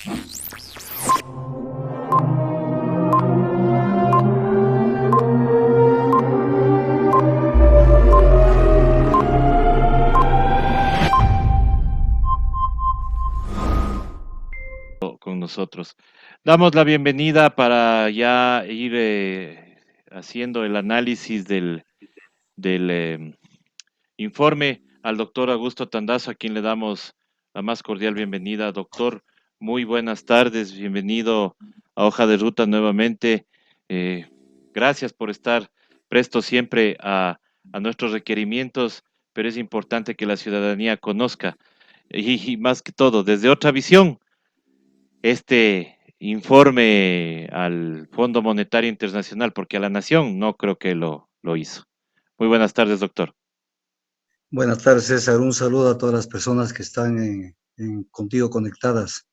Con nosotros. Damos la bienvenida para ya ir haciendo el análisis del informe al doctor Augusto Tandazo, a quien le damos la más cordial bienvenida. Doctor, muy buenas tardes, bienvenido a Hoja de Ruta nuevamente. Eh, Gracias por estar presto siempre a nuestros requerimientos, pero es importante que la ciudadanía conozca y más que todo, desde otra visión, este informe al Fondo Monetario Internacional, porque a la Nación no creo que lo hizo. Muy buenas tardes, doctor. Buenas tardes, César. Un saludo a todas las personas que están contigo conectadas.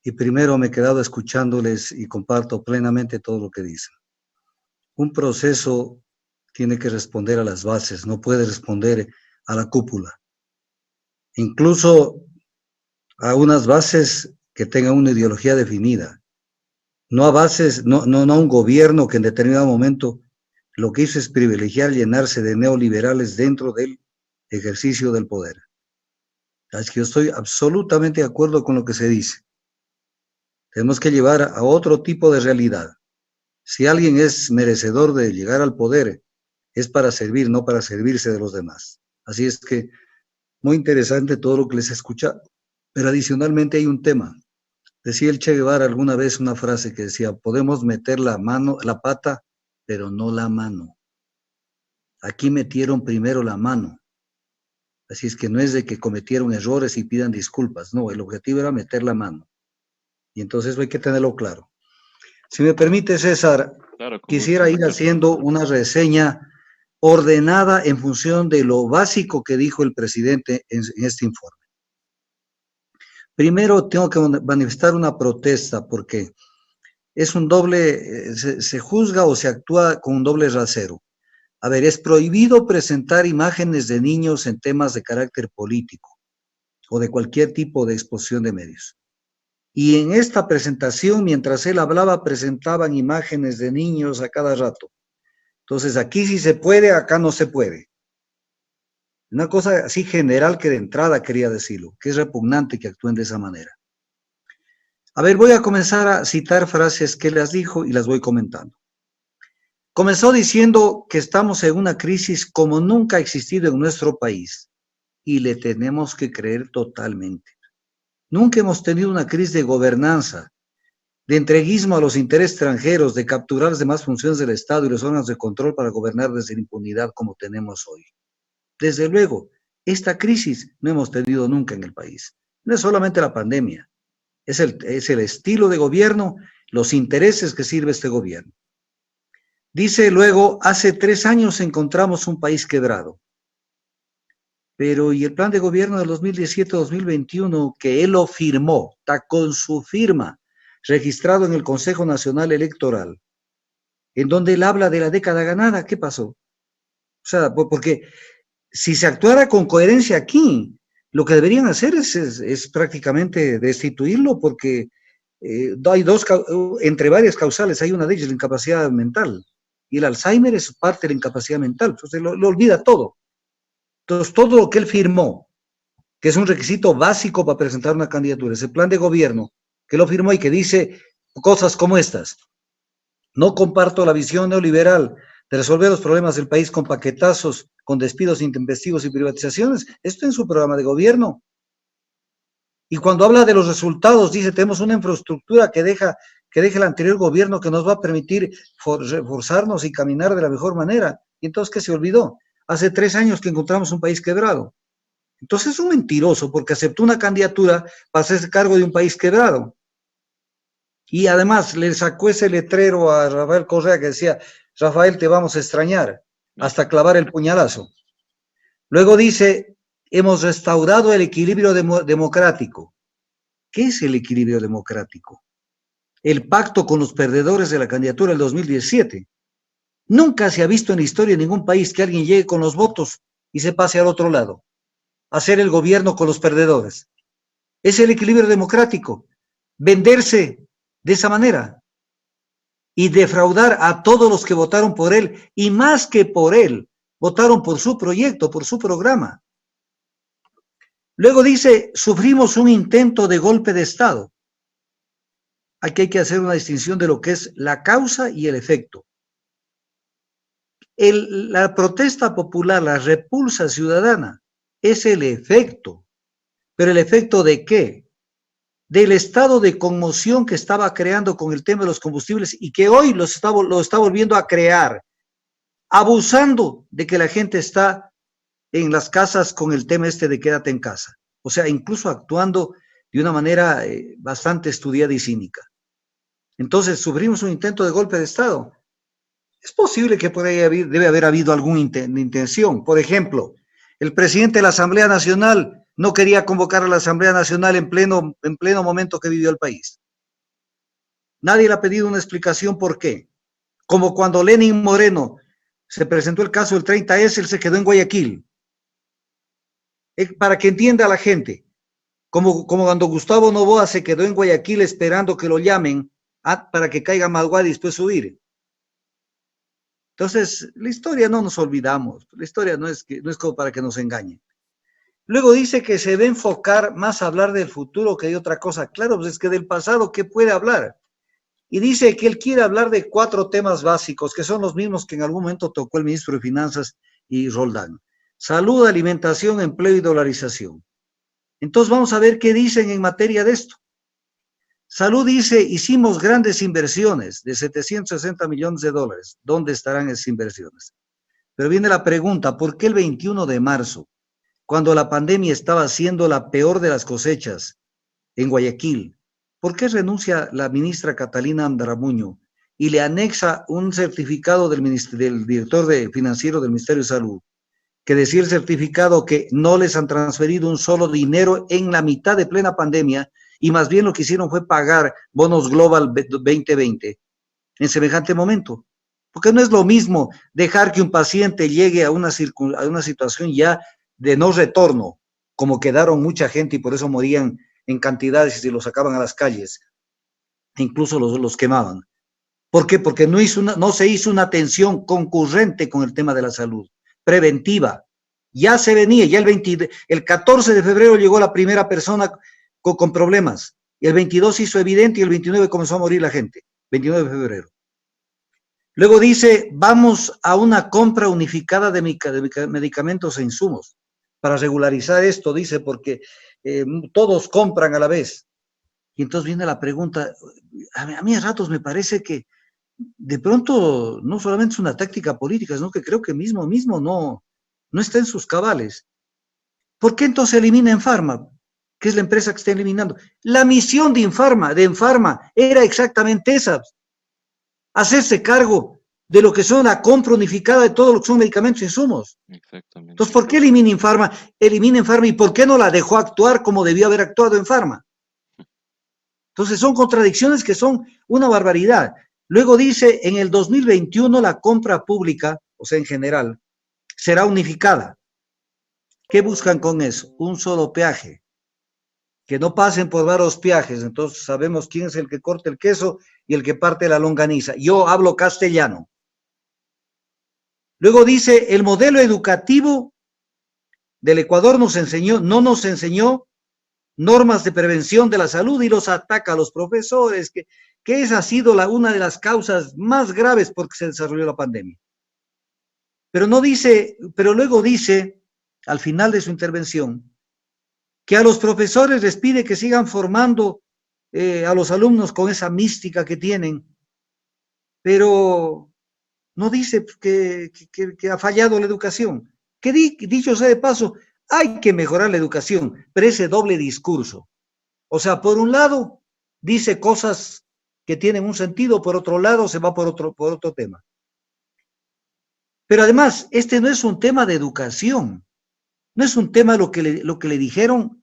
Y primero me he quedado escuchándoles y comparto plenamente todo lo que dicen. Un proceso tiene que responder a las bases, no puede responder a la cúpula. Incluso a unas bases que tengan una ideología definida. No a bases, no a un gobierno que en determinado momento lo que hizo es privilegiar llenarse de neoliberales dentro del ejercicio del poder. Es que yo estoy absolutamente de acuerdo con lo que se dice. Tenemos que llevar a otro tipo de realidad. Si alguien es merecedor de llegar al poder, es para servir, no para servirse de los demás. Así es que muy interesante todo lo que les he escuchado. Pero adicionalmente hay un tema. Decía el Che Guevara alguna vez una frase que decía: podemos meter la mano, la pata, pero no la mano. Aquí metieron primero la mano. Así es que no es de que cometieron errores y pidan disculpas. No, el objetivo era meter la mano. Y entonces hay que tenerlo claro. Si me permite, César, Claro, con gusto, quisiera ir doctor. haciendo una reseña ordenada en función de lo básico que dijo el presidente en este informe. Primero, tengo que manifestar una protesta porque es un doble, se juzga o se actúa con un doble rasero. A ver, es prohibido presentar imágenes de niños en temas de carácter político o de cualquier tipo de exposición de medios. Y en esta presentación, mientras él hablaba, presentaban imágenes de niños a cada rato. Entonces, aquí sí se puede, acá no se puede. Una cosa así general que de entrada quería decirlo, que es repugnante que actúen de esa manera. A ver, voy a comenzar a citar frases que las dijo y las voy comentando. Comenzó diciendo que estamos en una crisis como nunca ha existido en nuestro país y le tenemos que creer totalmente. Nunca hemos tenido una crisis de gobernanza, de entreguismo a los intereses extranjeros, de capturar las demás funciones del Estado y los órganos de control para gobernar desde la impunidad como tenemos hoy. Desde luego, esta crisis no hemos tenido nunca en el país. No es solamente la pandemia, es el estilo de gobierno, los intereses que sirve este gobierno. Dice luego: hace 3 años encontramos un país quebrado. Pero, ¿y el plan de gobierno del 2017-2021 que él lo firmó, está con su firma, registrado en el Consejo Nacional Electoral, en donde él habla de la década ganada? ¿Qué pasó? O sea, porque si se actuara con coherencia aquí, lo que deberían hacer es prácticamente destituirlo, porque hay entre varias causales, hay una de ellas la incapacidad mental, y el Alzheimer es parte de la incapacidad mental, entonces lo olvida todo. Entonces, todo lo que él firmó, que es un requisito básico para presentar una candidatura, ese plan de gobierno que lo firmó y que dice cosas como estas: no comparto la visión neoliberal de resolver los problemas del país con paquetazos, con despidos intempestivos y privatizaciones. Esto en su programa de gobierno. Y cuando habla de los resultados, dice: tenemos una infraestructura que deje el anterior gobierno, que nos va a permitir reforzarnos y caminar de la mejor manera. Y entonces, ¿qué se olvidó? Hace 3 años que encontramos un país quebrado. Entonces es un mentiroso, porque aceptó una candidatura para hacerse cargo de un país quebrado. Y además le sacó ese letrero a Rafael Correa que decía: Rafael, te vamos a extrañar, hasta clavar el puñalazo. Luego dice: hemos restaurado el equilibrio democrático. ¿Qué es el equilibrio democrático? El pacto con los perdedores de la candidatura del 2017. Nunca se ha visto en la historia de ningún país que alguien llegue con los votos y se pase al otro lado, hacer el gobierno con los perdedores. Es el equilibrio democrático. venderse de esa manera y defraudar a todos los que votaron por él, y más que por él, votaron por su proyecto, por su programa. Luego dice, sufrimos un intento de golpe de Estado. Aquí hay que hacer una distinción de lo que es la causa y el efecto. La protesta popular, la repulsa ciudadana, es el efecto. ¿Pero el efecto de qué? Del estado de conmoción que estaba creando con el tema de los combustibles y que hoy lo está volviendo a crear, abusando de que la gente está en las casas con el tema este de quédate en casa. O sea, incluso actuando de una manera bastante estudiada y cínica. Entonces, sufrimos un intento de golpe de Estado. Es posible que debe haber habido alguna intención. Por ejemplo, el presidente de la Asamblea Nacional no quería convocar a la Asamblea Nacional en pleno momento que vivió el país. Nadie le ha pedido una explicación por qué. Como cuando Lenín Moreno se presentó el caso del 30S, él se quedó en Guayaquil. Para que entienda la gente, como cuando Gustavo Noboa se quedó en Guayaquil esperando que lo llamen para que caiga Malguá y después subir. Entonces, la historia no nos olvidamos, la historia no es como para que nos engañen. Luego dice que se debe enfocar más a hablar del futuro que de otra cosa. Claro, pues es que del pasado, ¿qué puede hablar? Y dice que él quiere hablar de 4 temas básicos, que son los mismos que en algún momento tocó el ministro de Finanzas y Roldán. Salud, alimentación, empleo y dolarización. Entonces vamos a ver qué dicen en materia de esto. Salud dice, hicimos grandes inversiones de 760 millones de dólares. ¿Dónde estarán esas inversiones? Pero viene la pregunta, ¿por qué el 21 de marzo, cuando la pandemia estaba siendo la peor de las cosechas en Guayaquil, por qué renuncia la ministra Catalina Andaramuño y le anexa un certificado del director financiero del Ministerio de Salud, que decía el certificado que no les han transferido un solo dinero en la mitad de plena pandemia, y más bien lo que hicieron fue pagar bonos Global 2020 en semejante momento? Porque no es lo mismo dejar que un paciente llegue a una situación ya de no retorno, como quedaron mucha gente y por eso morían en cantidades y se los sacaban a las calles, e incluso los quemaban. ¿Por qué? Porque no se hizo una atención concurrente con el tema de la salud, preventiva. Ya se venía, ya el 14 de febrero llegó la primera persona con problemas, y el 22 se hizo evidente y el 29 comenzó a morir la gente, 29 de febrero. Luego dice, vamos a una compra unificada de medicamentos e insumos para regularizar esto, dice, porque todos compran a la vez. Y entonces viene la pregunta, a mí a ratos me parece que de pronto no solamente es una táctica política, sino que creo que mismo no está en sus cabales. ¿Por qué entonces elimina Infarma, que es la empresa que está eliminando? La misión de Infarma era exactamente esa, hacerse cargo de lo que son la compra unificada de todo lo que son medicamentos e insumos. Exactamente. Entonces, ¿por qué elimina Infarma? ¿Y por qué no la dejó actuar como debió haber actuado Infarma? Entonces, son contradicciones que son una barbaridad. Luego dice, en el 2021 la compra pública, o sea, en general, será unificada. ¿Qué buscan con eso? Un solo peaje. Que no pasen por varios peajes, entonces sabemos quién es el que corta el queso y el que parte la longaniza. Yo hablo castellano. Luego dice, el modelo educativo del Ecuador no nos enseñó normas de prevención de la salud y los ataca a los profesores, que esa ha sido una de las causas más graves por que se desarrolló la pandemia. Pero luego dice, al final de su intervención, que a los profesores les pide que sigan formando a los alumnos con esa mística que tienen, pero no dice que ha fallado la educación. Que dicho sea de paso, hay que mejorar la educación, pero ese doble discurso. O sea, por un lado, dice cosas que tienen un sentido, por otro lado, se va por otro tema. Pero además, este no es un tema de educación, no es un tema lo que le dijeron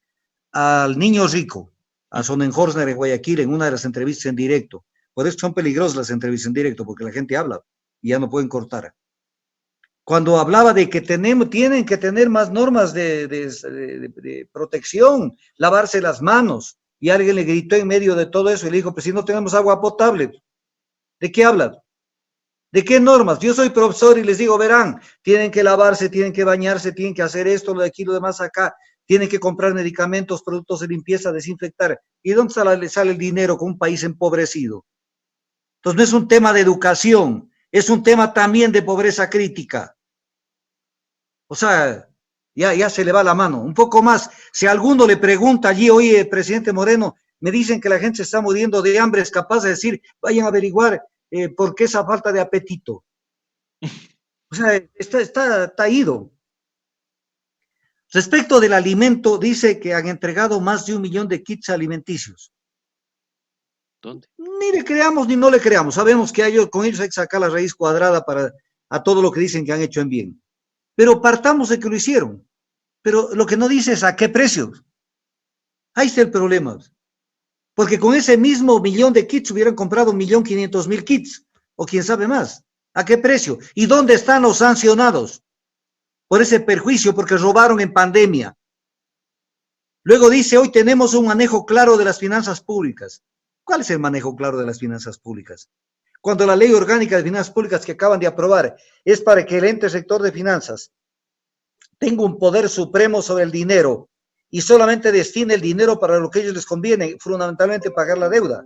al niño rico, a Sonnenhorstner en Guayaquil, en una de las entrevistas en directo. Por eso son peligrosas las entrevistas en directo, porque la gente habla y ya no pueden cortar. Cuando hablaba de que tienen que tener más normas de protección, lavarse las manos, y alguien le gritó en medio de todo eso y le dijo, pues si no tenemos agua potable, ¿de qué hablan? ¿De qué normas? Yo soy profesor y les digo, verán, tienen que lavarse, tienen que bañarse, tienen que hacer esto, lo de aquí, lo demás acá, tienen que comprar medicamentos, productos de limpieza, desinfectar. ¿Y dónde sale el dinero con un país empobrecido? Entonces no es un tema de educación, es un tema también de pobreza crítica. O sea, ya se le va la mano. Un poco más, si alguno le pregunta allí, oye, presidente Moreno, me dicen que la gente se está muriendo de hambre, es capaz de decir, vayan a averiguar por qué esa falta de apetito. O sea, está ido. Respecto del alimento, dice que han entregado más de 1 millón de kits alimenticios. ¿Dónde? Ni le creamos ni no le creamos. Sabemos que con ellos hay que sacar la raíz cuadrada a todo lo que dicen que han hecho en bien. Pero partamos de que lo hicieron. Pero lo que no dice es a qué precio. Ahí está el problema. Porque con ese mismo 1 millón de kits hubieran comprado 1.500.000 kits. O quién sabe más. ¿A qué precio? ¿Y dónde están los sancionados? Por ese perjuicio, porque robaron en pandemia. Luego dice, hoy tenemos un manejo claro de las finanzas públicas. ¿Cuál es el manejo claro de las finanzas públicas? Cuando la ley orgánica de finanzas públicas que acaban de aprobar es para que el ente sector de finanzas tenga un poder supremo sobre el dinero y solamente destine el dinero para lo que a ellos les conviene, fundamentalmente pagar la deuda.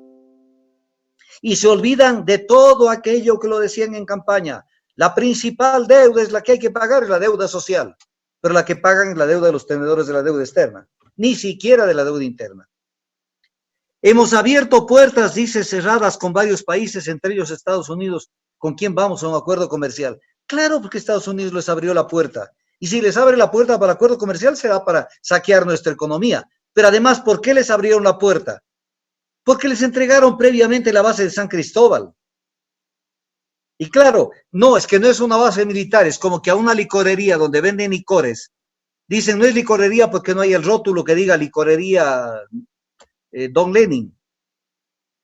Y se olvidan de todo aquello que lo decían en campaña. La principal deuda es la que hay que pagar, es la deuda social, pero la que pagan es la deuda de los tenedores de la deuda externa, ni siquiera de la deuda interna. Hemos abierto puertas, dice, cerradas con varios países, entre ellos Estados Unidos, con quien vamos a un acuerdo comercial. Claro, porque Estados Unidos les abrió la puerta. Y si les abre la puerta para el acuerdo comercial, será para saquear nuestra economía. Pero además, ¿por qué les abrieron la puerta? Porque les entregaron previamente la base de San Cristóbal. Y claro, no, es que no es una base militar, es como que a una licorería donde venden licores, dicen no es licorería porque no hay el rótulo que diga licorería Don Lenin.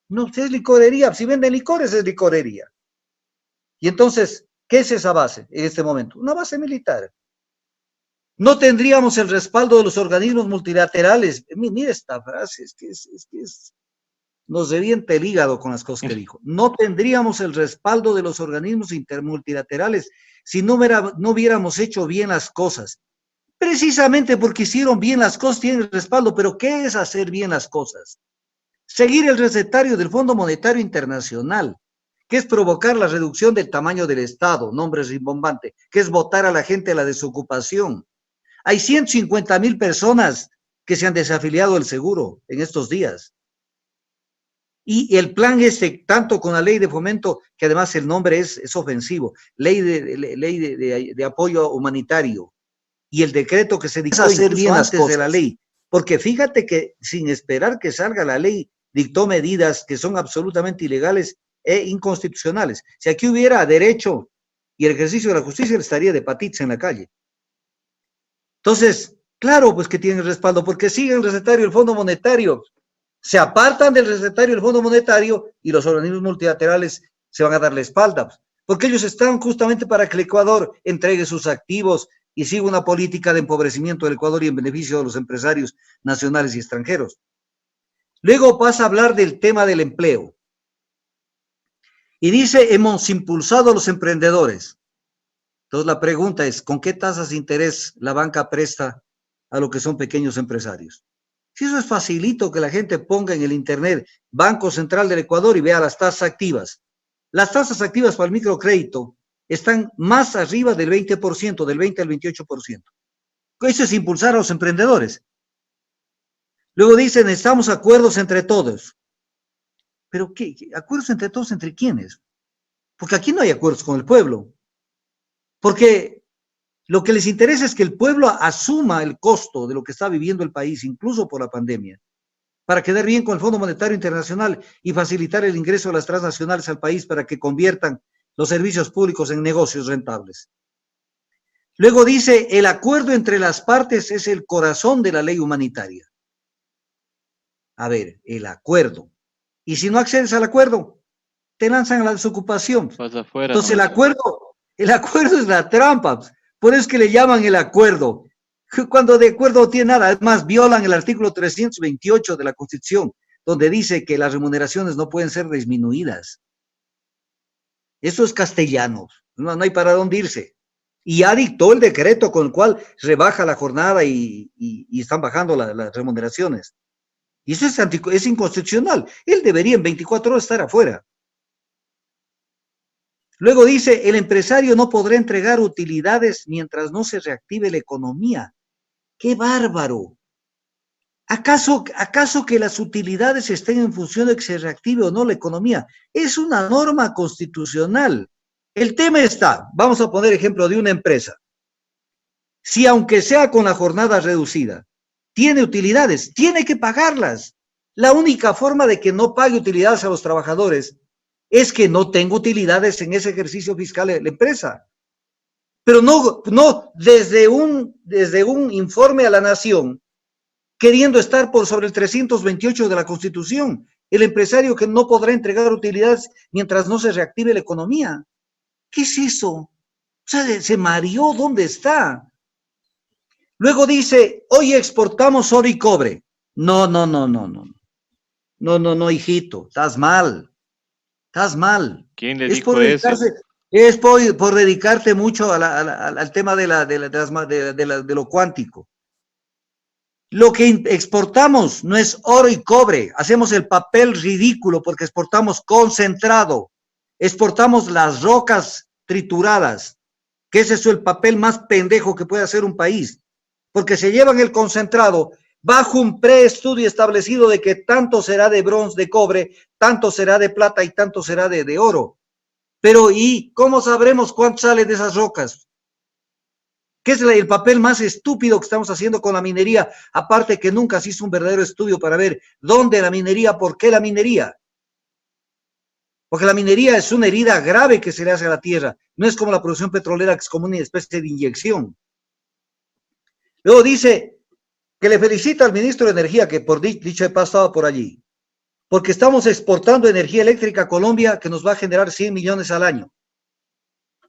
No, es licorería, si venden licores es licorería. Y entonces, ¿qué es esa base en este momento? Una base militar. No tendríamos el respaldo de los organismos multilaterales. Mira esta frase, es que nos revienta el hígado con las cosas que dijo. No tendríamos el respaldo de los organismos multilaterales si no hubiéramos hecho bien las cosas. Precisamente porque hicieron bien las cosas, tienen el respaldo, pero ¿qué es hacer bien las cosas? Seguir el recetario del Fondo Monetario Internacional, que es provocar la reducción del tamaño del Estado, nombre rimbombante, que es votar a la gente a la desocupación. Hay 150.000 personas que se han desafiliado del seguro en estos días. Y el plan tanto con la ley de fomento, que además el nombre es ofensivo, ley de apoyo humanitario, y el decreto que se dictó hacer bien antes de la ley, porque fíjate que sin esperar que salga la ley, dictó medidas que son absolutamente ilegales e inconstitucionales. Si aquí hubiera derecho y el ejercicio de la justicia, estaría de patitas en la calle. Entonces, claro, pues que tienen respaldo, porque siguen el recetario del Fondo Monetario, se apartan del recetario del Fondo Monetario y los organismos multilaterales se van a dar la espalda, porque ellos están justamente para que el Ecuador entregue sus activos y siga una política de empobrecimiento del Ecuador y en beneficio de los empresarios nacionales y extranjeros. Luego pasa a hablar del tema del empleo. Y dice, hemos impulsado a los emprendedores. Entonces la pregunta es, ¿con qué tasas de interés la banca presta a lo que son pequeños empresarios? Si eso es facilito que la gente ponga en el internet Banco Central del Ecuador y vea las tasas activas. Las tasas activas para el microcrédito están más arriba del 20%, del 20 al 28%. Eso es impulsar a los emprendedores. Luego dicen, necesitamos acuerdos entre todos. ¿Pero qué? ¿Acuerdos entre todos entre quiénes? Porque aquí no hay acuerdos con el pueblo. Porque lo que les interesa es que el pueblo asuma el costo de lo que está viviendo el país, incluso por la pandemia, para quedar bien con el Fondo Monetario Internacional y facilitar el ingreso de las transnacionales al país para que conviertan los servicios públicos en negocios rentables. Luego dice, el acuerdo entre las partes es el corazón de la ley humanitaria. A ver, el acuerdo. Y si no accedes al acuerdo, te lanzan a la desocupación. Afuera, entonces el acuerdo es la trampa. Por eso es que le llaman el acuerdo. cuando de acuerdo no tiene nada. Además, violan el artículo 328 de la Constitución, donde dice que las remuneraciones no pueden ser disminuidas. Eso es castellano, no hay para dónde irse. Y ya dictó el decreto con el cual rebaja la jornada y están bajando las remuneraciones. Y eso es inconstitucional. Él debería en 24 horas estar afuera. Luego dice, el empresario no podrá entregar utilidades mientras no se reactive la economía. ¡Qué bárbaro! ¿Acaso que las utilidades estén en función de que se reactive o no la economía? Es una norma constitucional. El tema está, vamos a poner ejemplo de una empresa. Si aunque sea con la jornada reducida, tiene utilidades, tiene que pagarlas. La única forma de que no pague utilidades a los trabajadores es que no tenga utilidades en ese ejercicio fiscal de la empresa. Pero no desde un informe a la nación, queriendo estar por sobre el 328 de la Constitución, el empresario que no podrá entregar utilidades mientras no se reactive la economía. ¿Qué es eso? O sea, se mareó, ¿dónde está? Luego dice, hoy exportamos oro y cobre. No, no, no, no, no. No, no, no, hijito, estás mal. Estás mal. ¿Quién le Es por dijo eso? dedicarse, es por dedicarte mucho al tema de lo cuántico. Lo que exportamos no es oro y cobre, hacemos el papel ridículo porque exportamos concentrado, exportamos las rocas trituradas, que ese es el papel más pendejo que puede hacer un país, porque se llevan el concentrado bajo un preestudio establecido de que tanto será de bronce, de cobre, tanto será de plata y tanto será de oro. Pero ¿y cómo sabremos cuánto sale de esas rocas? ¿Qué es el papel más estúpido que estamos haciendo con la minería? Aparte que nunca se hizo un verdadero estudio para ver dónde la minería, por qué la minería. Porque la minería es una herida grave que se le hace a la tierra. No es como la producción petrolera, que es como una especie de inyección. Luego dice que le felicita al ministro de Energía, que por dicho de paso estaba por allí, porque estamos exportando energía eléctrica a Colombia que nos va a generar 100 millones al año.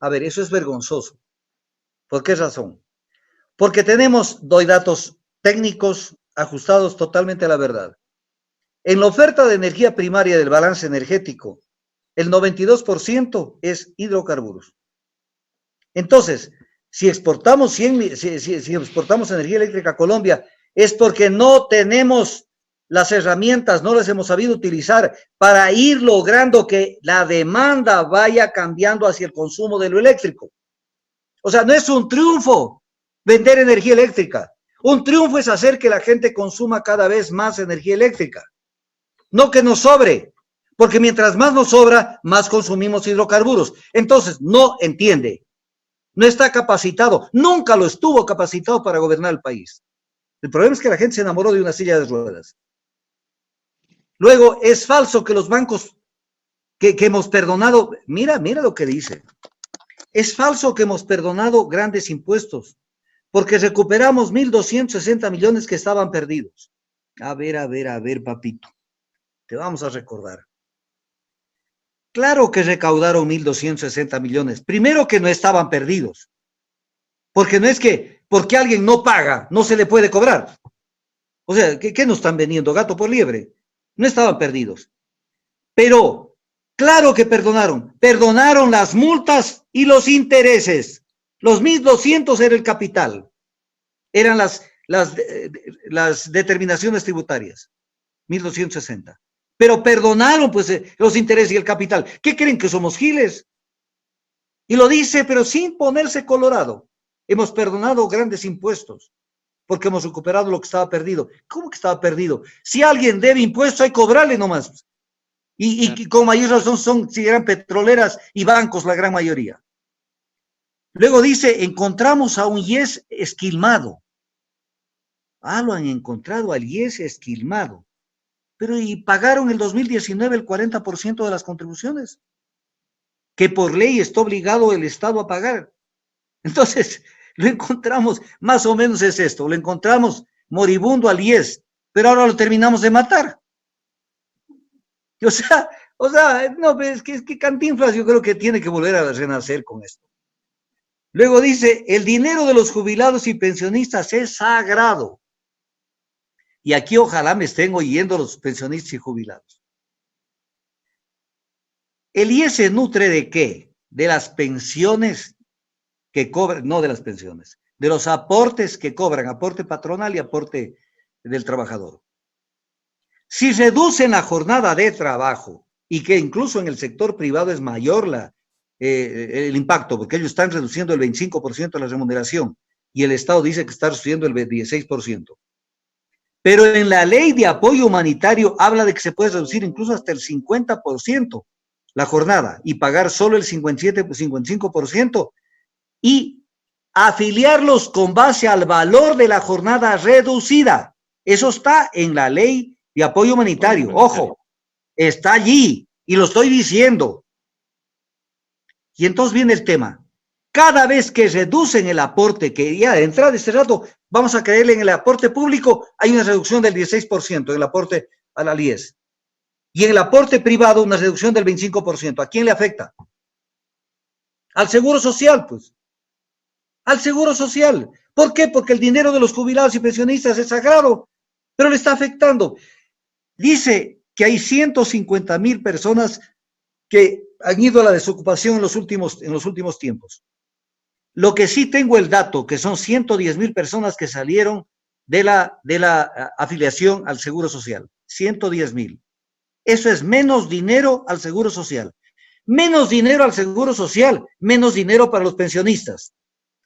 A ver, eso es vergonzoso. ¿Por qué razón? Porque doy datos técnicos ajustados totalmente a la verdad. En la oferta de energía primaria del balance energético, el 92% es hidrocarburos. Entonces, si exportamos energía eléctrica a Colombia, es porque no tenemos las herramientas, no las hemos sabido utilizar para ir logrando que la demanda vaya cambiando hacia el consumo de lo eléctrico. O sea, no es un triunfo vender energía eléctrica. Un triunfo es hacer que la gente consuma cada vez más energía eléctrica. No que nos sobre, porque mientras más nos sobra, más consumimos hidrocarburos. Entonces, no entiende, no está capacitado, nunca lo estuvo capacitado para gobernar el país. El problema es que la gente se enamoró de una silla de ruedas. Luego, es falso que los bancos que hemos perdonado, mira lo que dice. Es falso que hemos perdonado grandes impuestos, porque recuperamos 1.260 millones que estaban perdidos. A ver, papito, te vamos a recordar. Claro que recaudaron 1.260 millones. Primero que no estaban perdidos, porque no es que porque alguien no paga, no se le puede cobrar. O sea, ¿qué nos están vendiendo? Gato por liebre. No estaban perdidos. Pero, claro que perdonaron las multas y los intereses. Los 1.200 era el capital. Eran las determinaciones tributarias, 1.260. Pero perdonaron pues los intereses y el capital. ¿Qué creen que somos giles? Y lo dice, pero sin ponerse colorado. Hemos perdonado grandes impuestos porque hemos recuperado lo que estaba perdido. ¿Cómo que estaba perdido? Si alguien debe impuestos, hay que cobrarle nomás. Y con mayor razón si eran petroleras y bancos la gran mayoría. Luego dice, encontramos a un IES esquilmado. Lo han encontrado al IES esquilmado. Pero y pagaron el 2019 el 40% de las contribuciones, que por ley está obligado el Estado a pagar. Entonces, lo encontramos, más o menos es esto, lo encontramos moribundo al IES, pero ahora lo terminamos de matar. O sea, no, es que Cantinflas yo creo que tiene que volver a renacer con esto. Luego dice, el dinero de los jubilados y pensionistas es sagrado. Y aquí ojalá me estén oyendo los pensionistas y jubilados. ¿El IES se nutre de qué? De las pensiones que cobran, no de las pensiones, de los aportes que cobran, aporte patronal y aporte del trabajador. Si reducen la jornada de trabajo y que incluso en el sector privado es mayor el impacto, porque ellos están reduciendo el 25% de la remuneración y el Estado dice que está reduciendo el 16%. Pero en la ley de apoyo humanitario habla de que se puede reducir incluso hasta el 50% la jornada y pagar solo el 57, 55% y afiliarlos con base al valor de la jornada reducida. Eso está en la ley de apoyo humanitario. Ojo, está allí y lo estoy diciendo. Y entonces viene el tema. Cada vez que reducen el aporte, que ya de entrada de este rato vamos a creerle en el aporte público, hay una reducción del 16% en el aporte a la IES. Y en el aporte privado una reducción del 25%. ¿A quién le afecta? Al Seguro Social, pues. Al Seguro Social. ¿Por qué? Porque el dinero de los jubilados y pensionistas es sagrado, pero le está afectando. Dice que hay 150,000 personas que han ido a la desocupación en los últimos tiempos. Lo que sí tengo el dato, que son 110,000 personas que salieron de la afiliación al Seguro Social. 110,000. Eso es menos dinero al Seguro Social. Menos dinero al Seguro Social, menos dinero para los pensionistas.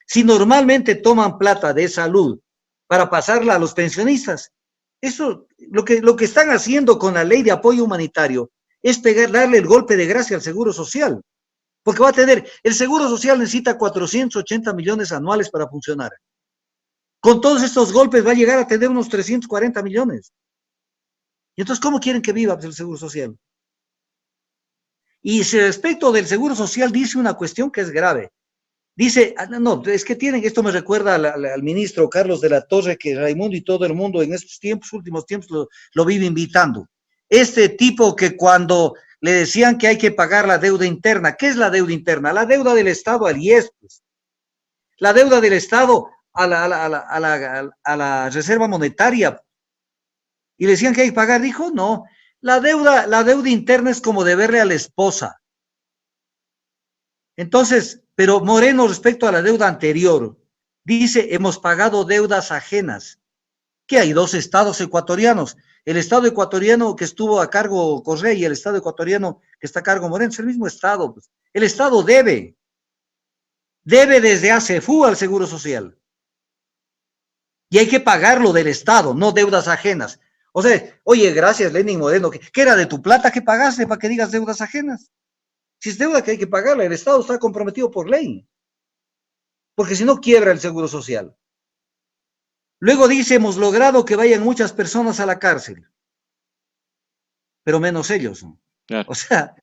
Si normalmente toman plata de salud para pasarla a los pensionistas, eso, lo que están haciendo con la ley de apoyo humanitario es darle el golpe de gracia al Seguro Social. Porque va a tener, el Seguro Social necesita 480 millones anuales para funcionar. Con todos estos golpes va a llegar a tener unos 340 millones. Y entonces, ¿cómo quieren que viva el Seguro Social? Y respecto del Seguro Social dice una cuestión que es grave. Dice, no, es que tienen, esto me recuerda al ministro Carlos de la Torre, que Raimundo y todo el mundo en estos tiempos, últimos tiempos, lo vive invitando. Este tipo que cuando le decían que hay que pagar la deuda interna, ¿qué es la deuda interna? La deuda del Estado al IES, pues. La deuda del Estado a la Reserva Monetaria. Y le decían que hay que pagar, dijo, no, la deuda interna es como deberle a la esposa. Entonces, pero Moreno respecto a la deuda anterior, dice, hemos pagado deudas ajenas, que hay dos estados ecuatorianos, el estado ecuatoriano que estuvo a cargo Correa y el estado ecuatoriano que está a cargo Moreno, es el mismo estado, pues. El estado debe desde ACEFU al Seguro Social. Y hay que pagarlo del estado, no deudas ajenas. O sea, oye, gracias Lenin Moreno, ¿qué era de tu plata que pagaste para que digas deudas ajenas? Si es deuda que hay que pagarla, el estado está comprometido por ley. Porque si no quiebra el Seguro Social. Luego dice, hemos logrado que vayan muchas personas a la cárcel, pero menos ellos. Claro. O sea,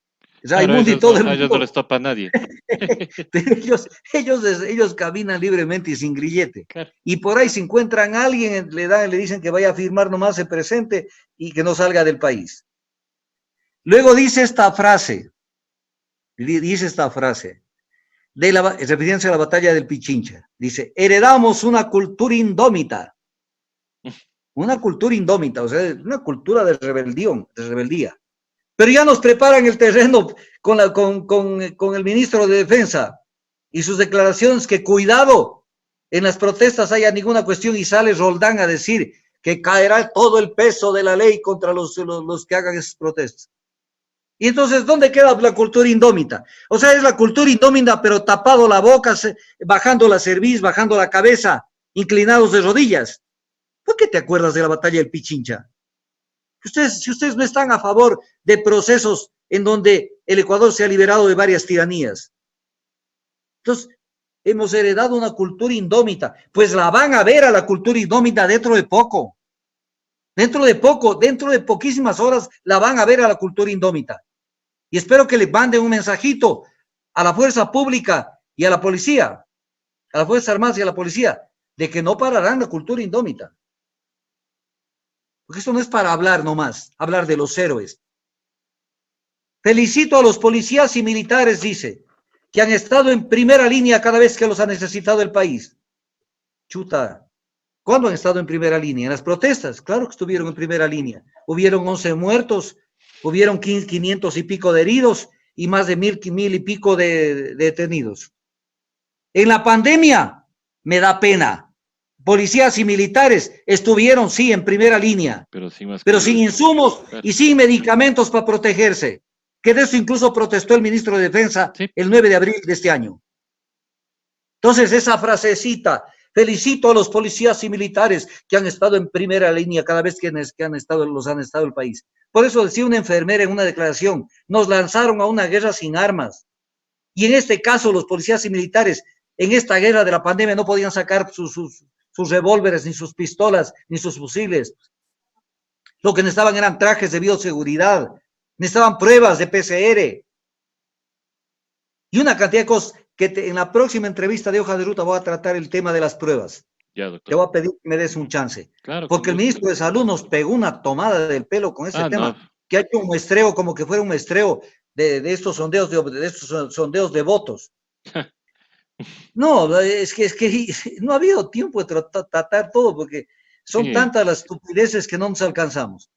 Claro, Raimundo y todo el a ellos no mundo, les topa a nadie. pero ellos caminan libremente y sin grillete. Claro. Y por ahí se encuentran a alguien, le dicen que vaya a firmar nomás, se presente y que no salga del país. Luego dice esta frase, refiriéndose a la batalla del Pichincha, dice, heredamos una cultura indómita, o sea, una cultura de rebeldía. Pero ya nos preparan el terreno con el ministro de Defensa y sus declaraciones que cuidado, en las protestas haya ninguna cuestión y sale Roldán a decir que caerá todo el peso de la ley contra los que hagan esas protestas. Y entonces, ¿dónde queda la cultura indómita? O sea, es la cultura indómita, pero tapado la boca, bajando la cerviz, bajando la cabeza, inclinados de rodillas. ¿Por qué te acuerdas de la batalla del Pichincha? Si ustedes no están a favor de procesos en donde el Ecuador se ha liberado de varias tiranías. Entonces, hemos heredado una cultura indómita. Pues la van a ver a la cultura indómita dentro de poco. Dentro de poquísimas horas, la van a ver a la cultura indómita. Y espero que le manden un mensajito a la fuerza pública y a la policía, a las Fuerzas Armadas y a la policía, de que no pararán la cultura indómita. Porque esto no es para hablar nomás, hablar de los héroes. Felicito a los policías y militares, dice, que han estado en primera línea cada vez que los ha necesitado el país. Chuta, ¿cuándo han estado en primera línea? En las protestas, claro que estuvieron en primera línea. Hubieron 11 muertos, hubieron 500 y pico de heridos y más de 1000 y pico de detenidos. En la pandemia, me da pena. Policías y militares estuvieron, sí, en primera línea, pero sin insumos y sin medicamentos para protegerse. Que de eso incluso protestó el ministro de Defensa el 9 de abril de este año. Entonces, esa frasecita, felicito a los policías y militares que han estado en primera línea cada vez que han estado el país. Por eso decía una enfermera en una declaración, nos lanzaron a una guerra sin armas. Y en este caso, los policías y militares, en esta guerra de la pandemia, no podían sacar sus revólveres, ni sus pistolas, ni sus fusiles. Lo que necesitaban eran trajes de bioseguridad, necesitaban pruebas de PCR. Y una cantidad de cosas que en la próxima entrevista de Hoja de Ruta voy a tratar el tema de las pruebas. Ya, doctor. Te voy a pedir que me des un chance. Claro, porque el ministro de Salud nos pegó una tomada del pelo con ese tema, no. Que ha hecho un muestreo, como que fuera un muestreo de estos sondeos de votos. No, es que no ha habido tiempo de tratar todo, porque son tantas las estupideces que no nos alcanzamos.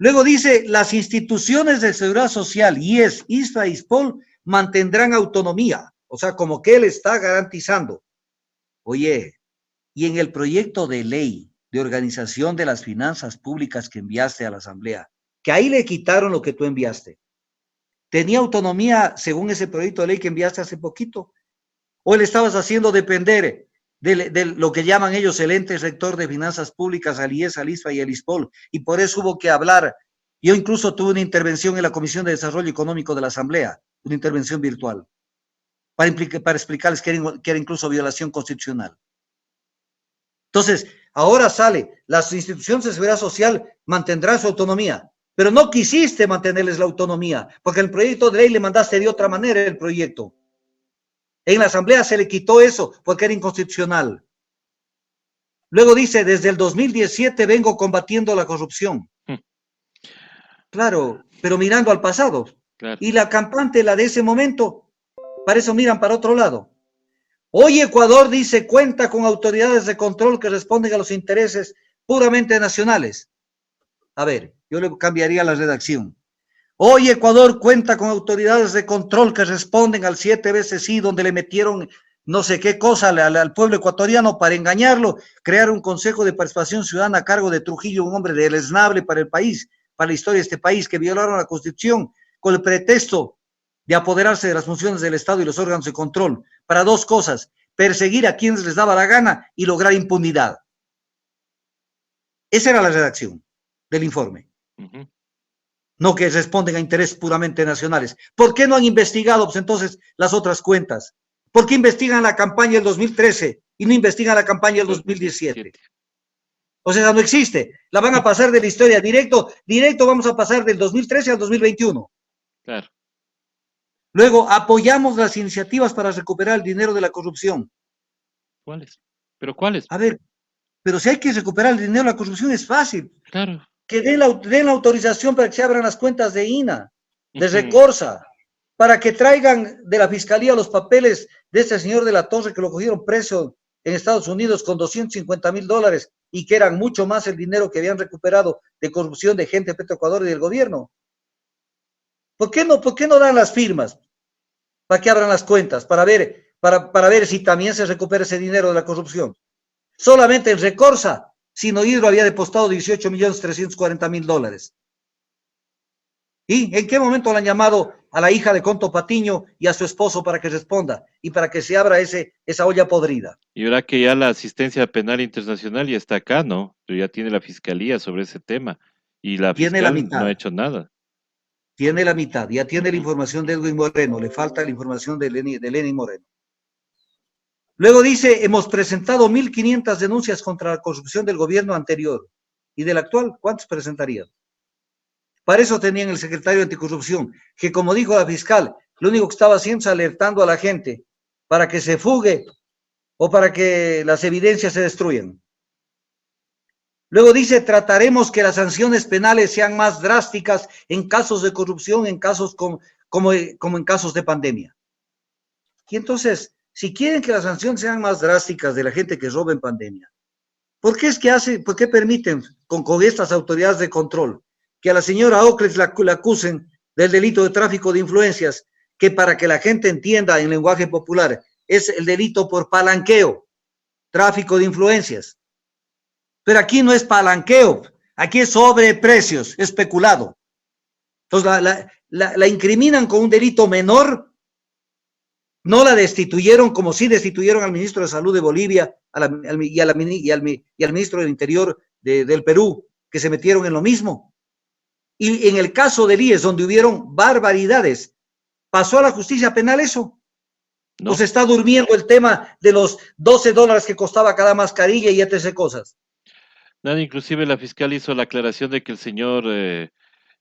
Luego dice, las instituciones de seguridad social, IES, ISFA, ISPOL, mantendrán autonomía, o sea, como que él está garantizando. Oye, y en el proyecto de ley de organización de las finanzas públicas que enviaste a la Asamblea, que ahí le quitaron lo que tú enviaste, ¿tenía autonomía según ese proyecto de ley que enviaste hace poquito? ¿O le estabas haciendo depender de lo que llaman ellos el ente rector de finanzas públicas, al IES, al ISFA y al ISPOL? Y por eso hubo que hablar. Yo incluso tuve una intervención en la Comisión de Desarrollo Económico de la Asamblea, una intervención virtual, para explicarles que era incluso violación constitucional. Entonces, ahora sale, las instituciones de seguridad social mantendrán su autonomía, pero no quisiste mantenerles la autonomía, porque el proyecto de ley le mandaste de otra manera el proyecto. En la Asamblea se le quitó eso porque era inconstitucional. Luego dice, desde el 2017 vengo combatiendo la corrupción. Claro, pero mirando al pasado. Claro. Y la campante, la de ese momento, para eso miran para otro lado. Hoy Ecuador dice, cuenta con autoridades de control que responden a los intereses puramente nacionales. A ver, yo le cambiaría la redacción. Hoy Ecuador cuenta con autoridades de control que responden al 7 veces sí, donde le metieron no sé qué cosa al pueblo ecuatoriano para engañarlo, crear un consejo de participación ciudadana a cargo de Trujillo, un hombre deleznable para el país, para la historia de este país, que violaron la Constitución con el pretexto de apoderarse de las funciones del Estado y los órganos de control, para dos cosas, perseguir a quienes les daba la gana y lograr impunidad. Esa era la redacción del informe. No que responden a intereses puramente nacionales. ¿Por qué no han investigado pues, entonces las otras cuentas? ¿Por qué investigan la campaña del 2013 y no investigan la campaña del 2017? O sea, no existe. La van a pasar de la historia directo vamos a pasar del 2013 al 2021. Claro. Luego, apoyamos las iniciativas para recuperar el dinero de la corrupción. ¿Cuáles? ¿Pero cuáles? A ver, pero si hay que recuperar el dinero de la corrupción es fácil. Claro. Que den la autorización para que se abran las cuentas de INA, de Recorsa, para que traigan de la fiscalía los papeles de este señor de la Torre que lo cogieron preso en Estados Unidos con $250,000 y que eran mucho más el dinero que habían recuperado de corrupción de gente de Petroecuador y del gobierno. ¿Por qué no dan las firmas para que abran las cuentas, para ver si también se recupera ese dinero de la corrupción? Solamente en Recorsa, Sinohidro había depositado $18,340,000. ¿Y en qué momento le han llamado a la hija de Conto Patiño y a su esposo para que responda y para que se abra esa olla podrida? Y ahora que ya la asistencia penal internacional ya está acá, ¿no? Pero ya tiene la fiscalía sobre ese tema y la fiscal no ha hecho nada. Tiene la mitad, ya tiene la información de Edwin Moreno, le falta la información de Lenín Moreno. Luego dice, hemos presentado 1,500 denuncias contra la corrupción del gobierno anterior. ¿Y del actual? ¿Cuántos presentarían? Para eso tenían el secretario de Anticorrupción, que como dijo la fiscal, lo único que estaba haciendo es alertando a la gente para que se fugue o para que las evidencias se destruyan. Luego dice, trataremos que las sanciones penales sean más drásticas en casos de corrupción, en casos como en casos de pandemia. Y entonces, si quieren que las sanciones sean más drásticas de la gente que roba en pandemia, ¿por qué permiten con estas autoridades de control que a la señora Ocles la acusen del delito de tráfico de influencias, que para que la gente entienda en lenguaje popular, es el delito por palanqueo, tráfico de influencias? Pero aquí no es palanqueo, aquí es sobreprecios, especulado. Entonces la incriminan con un delito menor, no la destituyeron como sí destituyeron al ministro de Salud de Bolivia y al ministro del Interior del Perú, que se metieron en lo mismo. Y en el caso del IES, donde hubieron barbaridades, ¿pasó a la justicia penal eso? ¿O se No, está durmiendo el tema de los $12 que costaba cada mascarilla y etc. cosas? nada, inclusive la fiscal hizo la aclaración de que el señor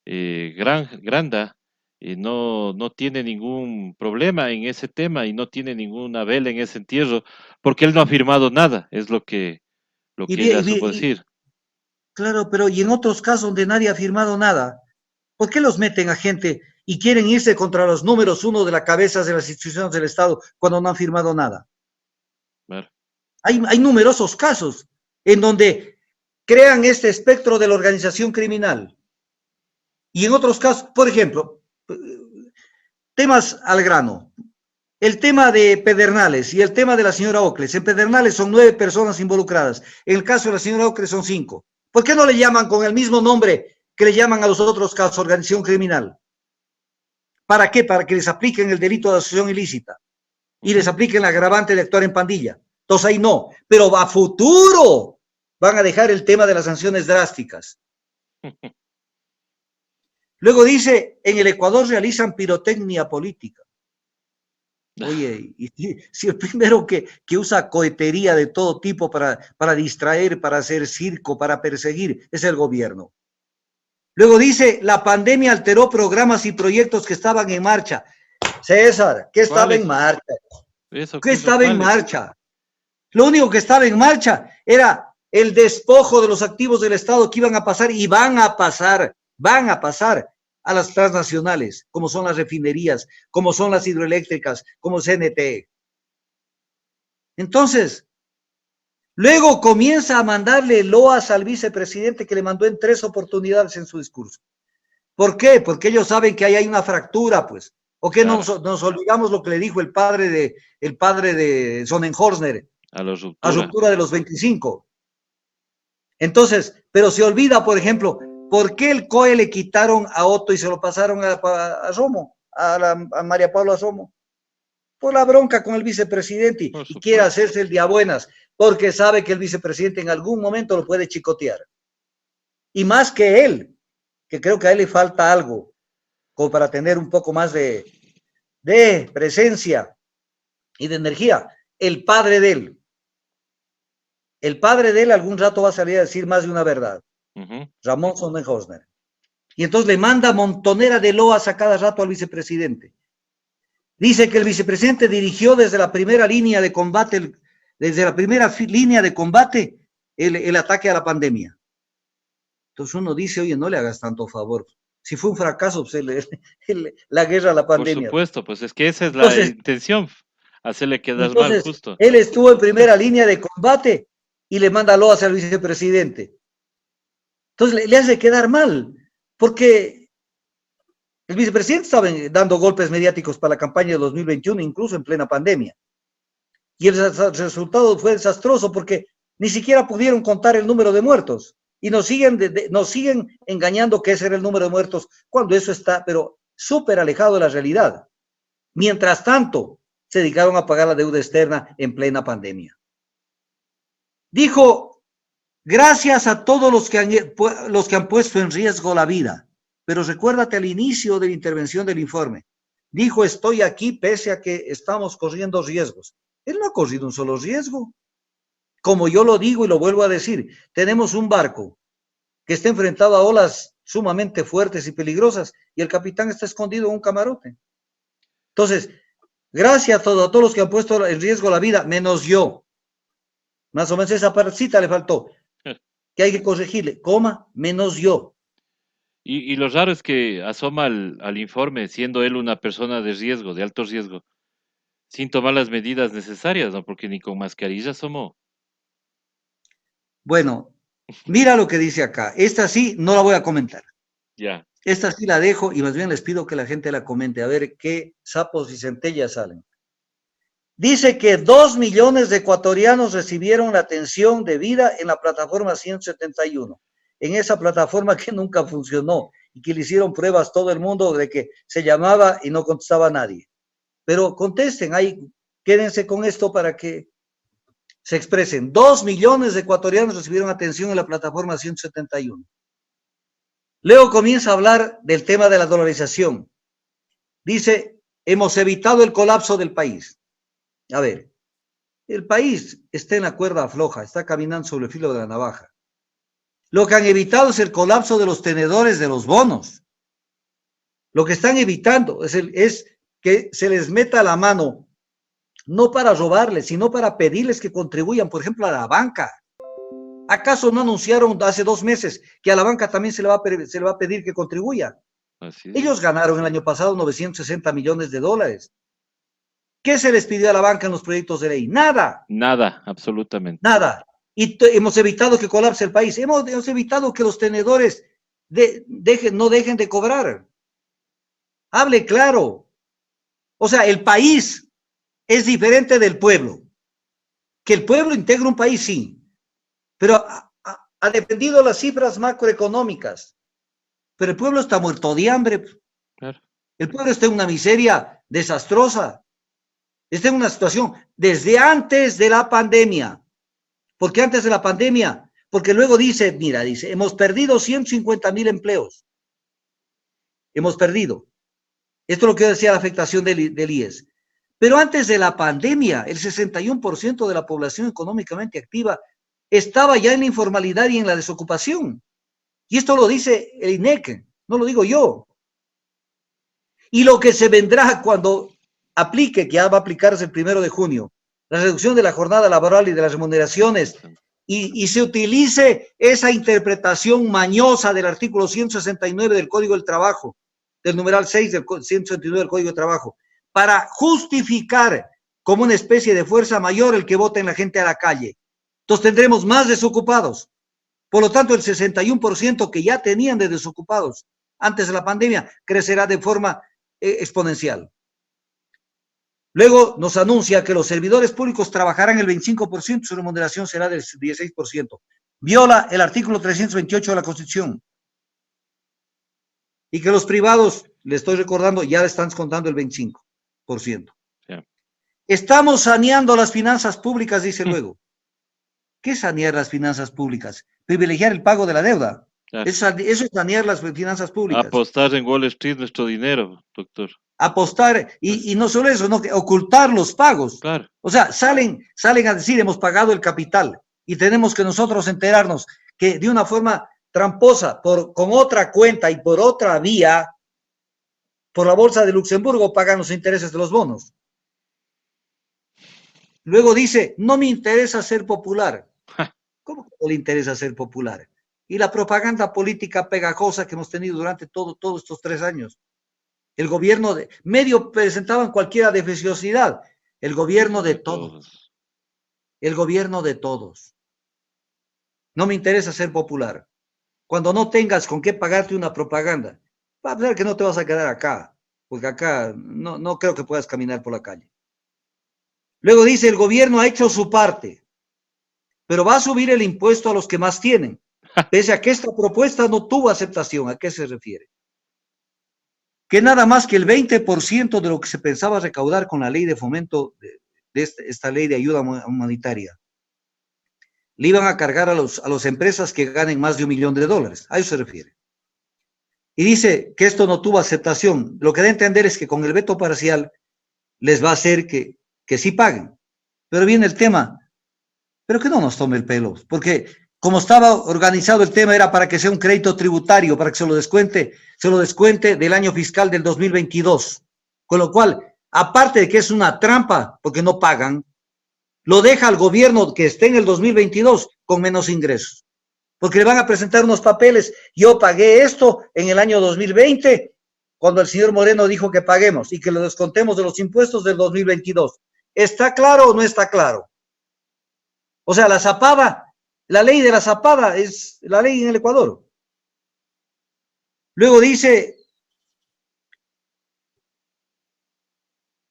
Granda no tiene ningún problema en ese tema y no tiene ninguna vela en ese entierro, porque él no ha firmado nada, es lo Y, que bien, ella supo decir. claro, pero y en otros casos donde nadie ha firmado nada, ¿por qué los meten a gente y quieren irse contra los números uno de las cabezas de las instituciones del Estado cuando no han firmado nada? Claro. Hay numerosos casos en donde crean este espectro de la organización criminal. Y en otros casos, por ejemplo, temas al grano. El tema de Pedernales y el tema de la señora Ocles. En Pedernales son 9 personas involucradas. En el caso de la señora Ocles son 5. ¿Por qué no le llaman con el mismo nombre que le llaman a los otros casos, organización criminal? ¿Para qué? Para que les apliquen el delito de asociación ilícita y les Ujú. apliquen la agravante de actuar en pandilla. Entonces ahí no. Pero a futuro van a dejar el tema de las sanciones drásticas. Luego dice, en el Ecuador realizan pirotecnia política. Oye, y si el primero que usa cohetería de todo tipo para distraer, para hacer circo, para perseguir, es el gobierno. Luego dice, la pandemia alteró programas y proyectos que estaban en marcha. César, ¿qué estaba en ¿Cuáles? marcha? Eso, ¿Qué eso, estaba en ¿cuáles? marcha? Lo único que estaba en marcha era el despojo de los activos del Estado que iban a pasar y van a pasar a las transnacionales, como son las refinerías, como son las hidroeléctricas, como CNT. Entonces, luego comienza a mandarle loas al vicepresidente que le mandó en 3 oportunidades en su discurso. ¿Por qué? Porque ellos saben que ahí hay una fractura, pues. ¿O qué Claro, nos olvidamos lo que le dijo el padre de Sonnenhorstner a la a ruptura. ruptura de los 25? Entonces, pero se olvida, por ejemplo, ¿por qué el COE le quitaron a Otto y se lo pasaron a Romo, a María Paula Romo? Por la bronca con el vicepresidente Por y quiere supuesto. hacerse el día buenas, porque sabe que el vicepresidente en algún momento lo puede chicotear. Y más que él, que creo que a él le falta algo, como para tener un poco más de presencia y de energía, el padre de él algún rato va a salir a decir más de una verdad, Ujú. Ramón Sonnenhorstner. Y entonces le manda montonera de loas a cada rato al vicepresidente. Dice que el vicepresidente dirigió desde la primera línea de combate, desde la primera línea de combate, el ataque a la pandemia. Entonces uno dice, oye, no le hagas tanto favor. Si fue un fracaso, pues la guerra a la Por pandemia. supuesto, pues es que esa es la Entonces, intención, hacerle quedar mal, entonces, justo. él estuvo en primera línea de combate y le manda loas al vicepresidente. Entonces le hace quedar mal, porque el vicepresidente estaba dando golpes mediáticos para la campaña de 2021, incluso en plena pandemia. Y el resultado fue desastroso porque ni siquiera pudieron contar el número de muertos. Y nos siguen engañando que ese era el número de muertos, cuando eso está, pero súper alejado de la realidad. Mientras tanto, se dedicaron a pagar la deuda externa en plena pandemia. Dijo, gracias a todos los que han puesto en riesgo la vida. Pero recuérdate al inicio de la intervención del informe. Dijo, estoy aquí pese a que estamos corriendo riesgos. Él no ha corrido un solo riesgo. Como yo lo digo y lo vuelvo a decir, tenemos un barco que está enfrentado a olas sumamente fuertes y peligrosas y el capitán está escondido en un camarote. Entonces, gracias a todos los que han puesto en riesgo la vida, menos yo. Más o menos esa partecita le faltó, que hay que corregirle, coma, menos yo. Y lo raro es que asoma al informe, siendo él una persona de riesgo, de alto riesgo, sin tomar las medidas necesarias, ¿no? Porque ni con mascarilla somos. Bueno, mira lo que dice acá. Esta sí no la voy a comentar. Ya. Esta sí la dejo y más bien les pido que la gente la comente, a ver qué sapos y centellas salen. Dice que 2 millones de ecuatorianos recibieron la atención debida en la plataforma 171, en esa plataforma que nunca funcionó y que le hicieron pruebas todo el mundo de que se llamaba y no contestaba nadie. Pero contesten ahí, quédense con esto para que se expresen. 2 millones de ecuatorianos recibieron atención en la plataforma 171. Luego comienza a hablar del tema de la dolarización. Dice, hemos evitado el colapso del país. A ver, el país está en la cuerda floja, está caminando sobre el filo de la navaja. Lo que han evitado es el colapso de los tenedores de los bonos. Lo que están evitando es que se les meta la mano, no para robarles, sino para pedirles que contribuyan, por ejemplo, a la banca. ¿Acaso no anunciaron hace 2 meses que a la banca también se le va a pedir que contribuya? Así es. Ellos ganaron el año pasado 960 millones de dólares. ¿Qué se les pidió a la banca en los proyectos de ley? Nada, Nada, absolutamente. nada. Y hemos evitado que colapse el país. Hemos evitado que los tenedores no dejen de cobrar. Hable claro. O sea, el país es diferente del pueblo. Que el pueblo integre un país, sí. Pero ha dependido las cifras macroeconómicas. Pero el pueblo está muerto de hambre. Claro. El pueblo está en una miseria desastrosa. Está en una situación desde antes de la pandemia. Porque antes de la pandemia, porque luego dice, mira, dice, hemos perdido 150,000 empleos. Hemos perdido. Esto es lo que decía la afectación del IES. Pero antes de la pandemia, el 61% de la población económicamente activa estaba ya en la informalidad y en la desocupación. Y esto lo dice el INEC, no lo digo yo. Y lo que se vendrá cuando aplique, que ya va a aplicarse el 1 de junio, la reducción de la jornada laboral y de las remuneraciones, y se utilice esa interpretación mañosa del artículo 169 del Código del Trabajo, del numeral 6 del 169 del Código de Trabajo, para justificar como una especie de fuerza mayor el que voten la gente a la calle. Entonces tendremos más desocupados. Por lo tanto, el 61% que ya tenían de desocupados antes de la pandemia crecerá de forma exponencial. Luego nos anuncia que los servidores públicos trabajarán el 25%, su remuneración será del 16%. Viola el artículo 328 de la Constitución. Y que los privados, le estoy recordando, ya le están contando el 25%. Yeah. Estamos saneando las finanzas públicas, dice luego. ¿Qué es sanear las finanzas públicas? Privilegiar el pago de la deuda. Claro. Eso es sanear las finanzas públicas. Apostar en Wall Street nuestro dinero, doctor. Apostar, y no solo eso, no, que ocultar los pagos. Claro. O sea, salen a decir, hemos pagado el capital, y tenemos que nosotros enterarnos que de una forma tramposa, con otra cuenta y por otra vía, por la bolsa de Luxemburgo, pagan los intereses de los bonos. Luego dice, no me interesa ser popular. ¿Cómo que no le interesa ser popular? Y la propaganda política pegajosa que hemos tenido durante todos estos 3 años. El gobierno medio presentaban cualquiera deficiosidad. El gobierno de todos. El gobierno de todos. No me interesa ser popular. Cuando no tengas con qué pagarte una propaganda, va a ver que no te vas a quedar acá, porque acá no creo que puedas caminar por la calle. Luego dice, el gobierno ha hecho su parte, pero va a subir el impuesto a los que más tienen, pese a que esta propuesta no tuvo aceptación. ¿A qué se refiere? Que nada más que el 20% de lo que se pensaba recaudar con la ley de fomento, de esta ley de ayuda humanitaria, le iban a cargar a las empresas que ganen más de $1 millón. A eso se refiere. Y dice que esto no tuvo aceptación. Lo que da a entender es que con el veto parcial les va a hacer que sí paguen. Pero viene el tema, pero que no nos tome el pelo, porque como estaba organizado el tema era para que sea un crédito tributario, para que se lo descuente del año fiscal del 2022. Con lo cual, aparte de que es una trampa, porque no pagan, lo deja al gobierno que esté en el 2022 con menos ingresos. Porque le van a presentar unos papeles, yo pagué esto en el año 2020 cuando el señor Moreno dijo que paguemos y que lo descontemos de los impuestos del 2022. ¿Está claro o no está claro? O sea, la zapada, la ley de la zapada es la ley en el Ecuador. Luego dice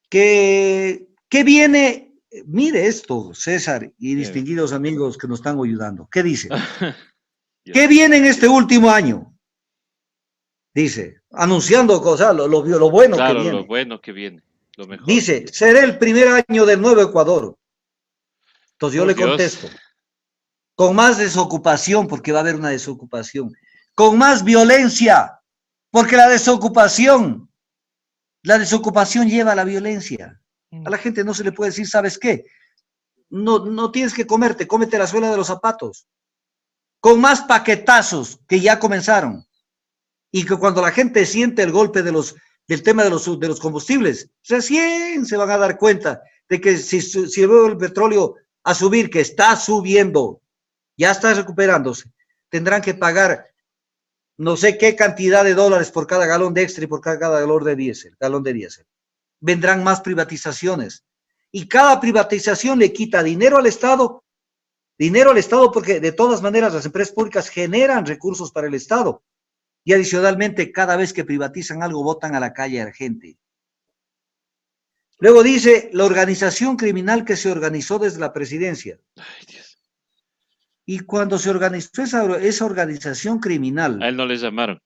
que viene, mire esto, César y distinguidos amigos que nos están ayudando. ¿Qué dice? ¿Qué viene en este último año? Dice, anunciando cosas, lo bueno claro, que viene. Lo bueno que viene, lo mejor. Dice, será el primer año del nuevo Ecuador. Entonces yo le contesto, con más desocupación, porque va a haber una desocupación, con más violencia, porque la desocupación lleva a la violencia. A la gente no se le puede decir, ¿sabes qué? No tienes que cómete la suela de los zapatos. Con más paquetazos que ya comenzaron. Y que cuando la gente siente el golpe del tema de los combustibles, recién se van a dar cuenta de que si veo el petróleo a subir, que está subiendo, ya está recuperándose, tendrán que pagar no sé qué cantidad de dólares por cada galón de extra y por cada galón de diésel. Vendrán más privatizaciones. Y cada privatización le quita dinero al Estado porque de todas maneras las empresas públicas generan recursos para el Estado. Y adicionalmente, cada vez que privatizan algo, botan a la calle a la gente. Luego dice, la organización criminal que se organizó desde la presidencia. Ay, Dios. Y cuando se organizó esa organización criminal. A él no le llamaron.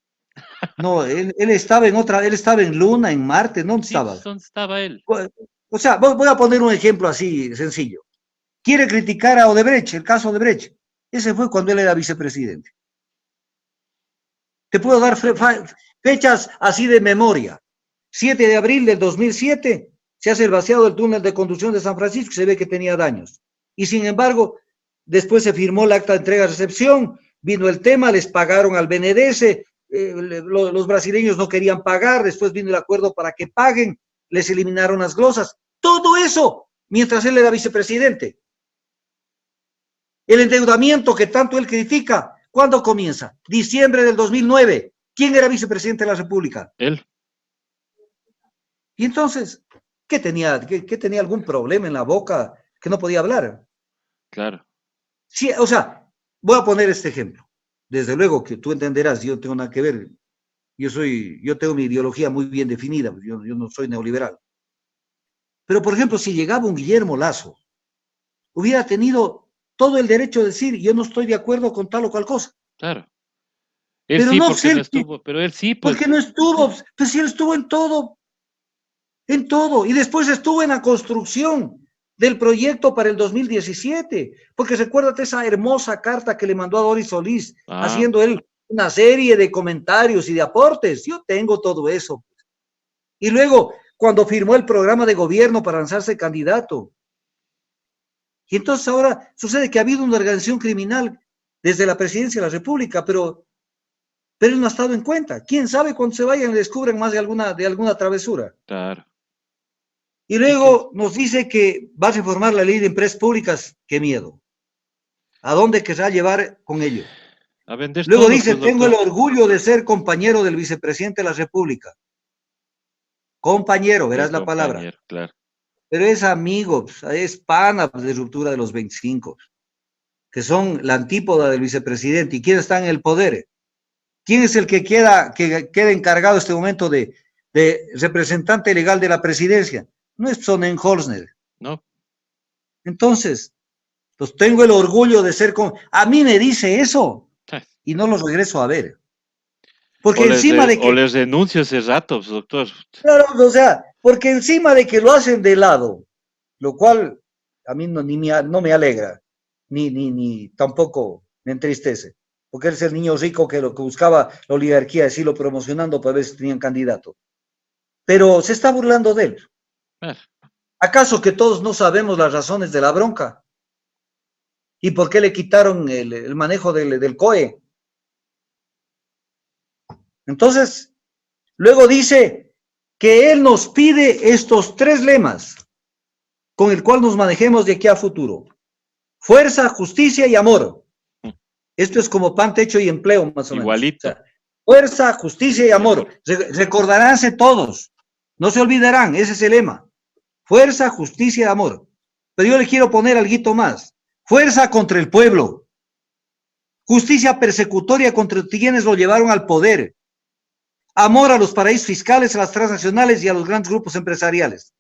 No, él estaba él estaba en Luna, en Marte, ¿dónde estaba? ¿Dónde estaba él? O sea, voy a poner un ejemplo así, sencillo. Quiere criticar a Odebrecht, el caso Odebrecht. Ese fue cuando él era vicepresidente. Te puedo dar fechas así de memoria. 7 de abril del 2007 se hace el vaciado del túnel de conducción de San Francisco y se ve que tenía daños. Y sin embargo, después se firmó el acta de entrega-recepción, vino el tema, les pagaron al BNDES, los brasileños no querían pagar, después vino el acuerdo para que paguen, les eliminaron las glosas. Todo eso mientras él era vicepresidente. El endeudamiento que tanto él critica, ¿cuándo comienza? Diciembre del 2009. ¿Quién era vicepresidente de la República? Él. Y entonces, ¿qué tenía? ¿Qué tenía algún problema en la boca que no podía hablar? Claro. Sí, o sea, voy a poner este ejemplo. Desde luego que tú entenderás, yo no tengo nada que ver. Yo tengo mi ideología muy bien definida, yo no soy neoliberal. Pero, por ejemplo, si llegaba un Guillermo Lasso, hubiera tenido todo el derecho de decir, yo no estoy de acuerdo con tal o cual cosa. Claro. Él Pero sí, no porque sé, no estuvo, pero él sí, pues. porque no estuvo, pues sí, él estuvo en todo, y después estuvo en la construcción del proyecto para el 2017, porque recuérdate esa hermosa carta que le mandó a Doris Solís, haciendo él una serie de comentarios y de aportes. Yo tengo todo eso. Y luego, cuando firmó el programa de gobierno para lanzarse candidato. Y entonces ahora sucede que ha habido una organización criminal desde la presidencia de la República, pero él no ha estado en cuenta. ¿Quién sabe cuando se vayan le descubren más de alguna travesura? Claro. Y luego nos dice que va a reformar la ley de empresas públicas. ¡Qué miedo! ¿A dónde querrá llevar con ello? A vender Luego todo, dice, pues, tengo el doctor. orgullo de ser compañero del vicepresidente de la República. Compañero, verás la palabra. Claro. Pero es amigo, es pana de ruptura de los 25, que son la antípoda del vicepresidente. ¿Y quién está en el poder? ¿Quién es el que queda encargado en este momento de representante legal de la presidencia? No es Sonnenholzner. No. Entonces, pues tengo el orgullo de ser a mí me dice eso y no lo regreso a ver. Porque encima de que... O les denuncio ese rato, doctor. Claro, o sea, porque encima de que lo hacen de lado, lo cual a mí no me alegra, ni tampoco me entristece, porque él es el niño rico que lo que buscaba la oligarquía, decirlo promocionando para ver si tenían candidato. Pero se está burlando de él. ¿Acaso que todos no sabemos las razones de la bronca? ¿Y por qué le quitaron el manejo del COE? Entonces, luego dice que él nos pide estos 3 lemas con el cual nos manejemos de aquí a futuro. Fuerza, justicia y amor. Esto es como pan, techo y empleo, más o menos. Igualito. O sea, Fuerza, justicia y amor. Recordaránse todos. No se olvidarán, ese es el lema. Fuerza, justicia y amor. Pero yo le quiero poner algo más. Fuerza contra el pueblo. Justicia persecutoria contra quienes lo llevaron al poder. Amor a los paraísos fiscales, a las transnacionales y a los grandes grupos empresariales.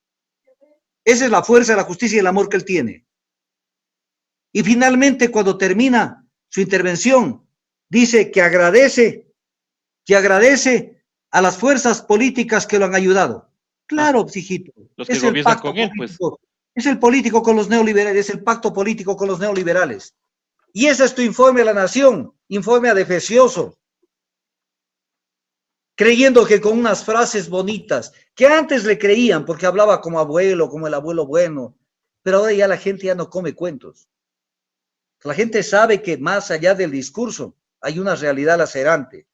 Esa es la fuerza, la justicia y el amor que él tiene. Y finalmente, cuando termina su intervención, dice que agradece a las fuerzas políticas que lo han ayudado. Claro, hijito. Los que gobiernan con él, pues. Es el político con los neoliberales, es el pacto político con los neoliberales. Y ese es tu informe a la nación, informe adefesioso, creyendo que con unas frases bonitas, que antes le creían porque hablaba como abuelo, como el abuelo bueno, pero ahora ya la gente ya no come cuentos. La gente sabe que más allá del discurso hay una realidad lacerante.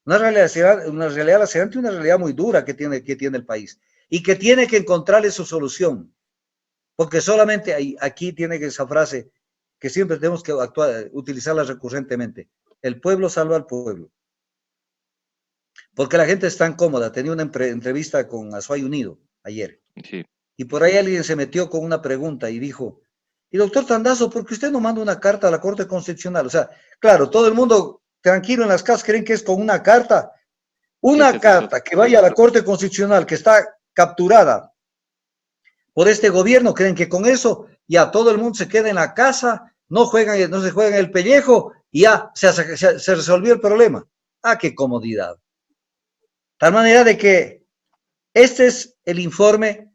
Una realidad lacerante y una realidad muy dura que tiene el país y que tiene que encontrarle su solución. Porque solamente aquí tiene que esa frase que siempre tenemos que utilizarla recurrentemente. El pueblo salva al pueblo. Porque la gente es tan cómoda. Tenía una entrevista con Azuay Unido ayer. Sí. Y por ahí alguien se metió con una pregunta y dijo, y doctor Tandazo, ¿por qué usted no manda una carta a la Corte Constitucional? O sea, claro, todo el mundo tranquilo en las casas creen que es con una carta. Una carta que vaya a la Corte Constitucional, que está capturada por este gobierno, creen que con eso ya todo el mundo se queda en la casa, no se juegan el pellejo y ya se resolvió el problema. ¡Ah, qué comodidad! Tal manera de que este es el informe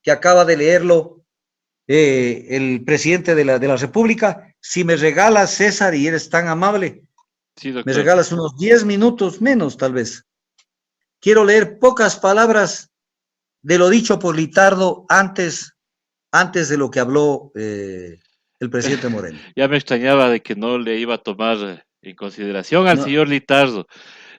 que acaba de leerlo el presidente de la República. Si me regalas, César, y eres tan amable, sí, me regalas unos 10 minutos menos, tal vez. Quiero leer pocas palabras de lo dicho por Litardo antes de lo que habló el presidente Moreno. Ya me extrañaba de que no le iba a tomar en consideración al No, señor Litardo.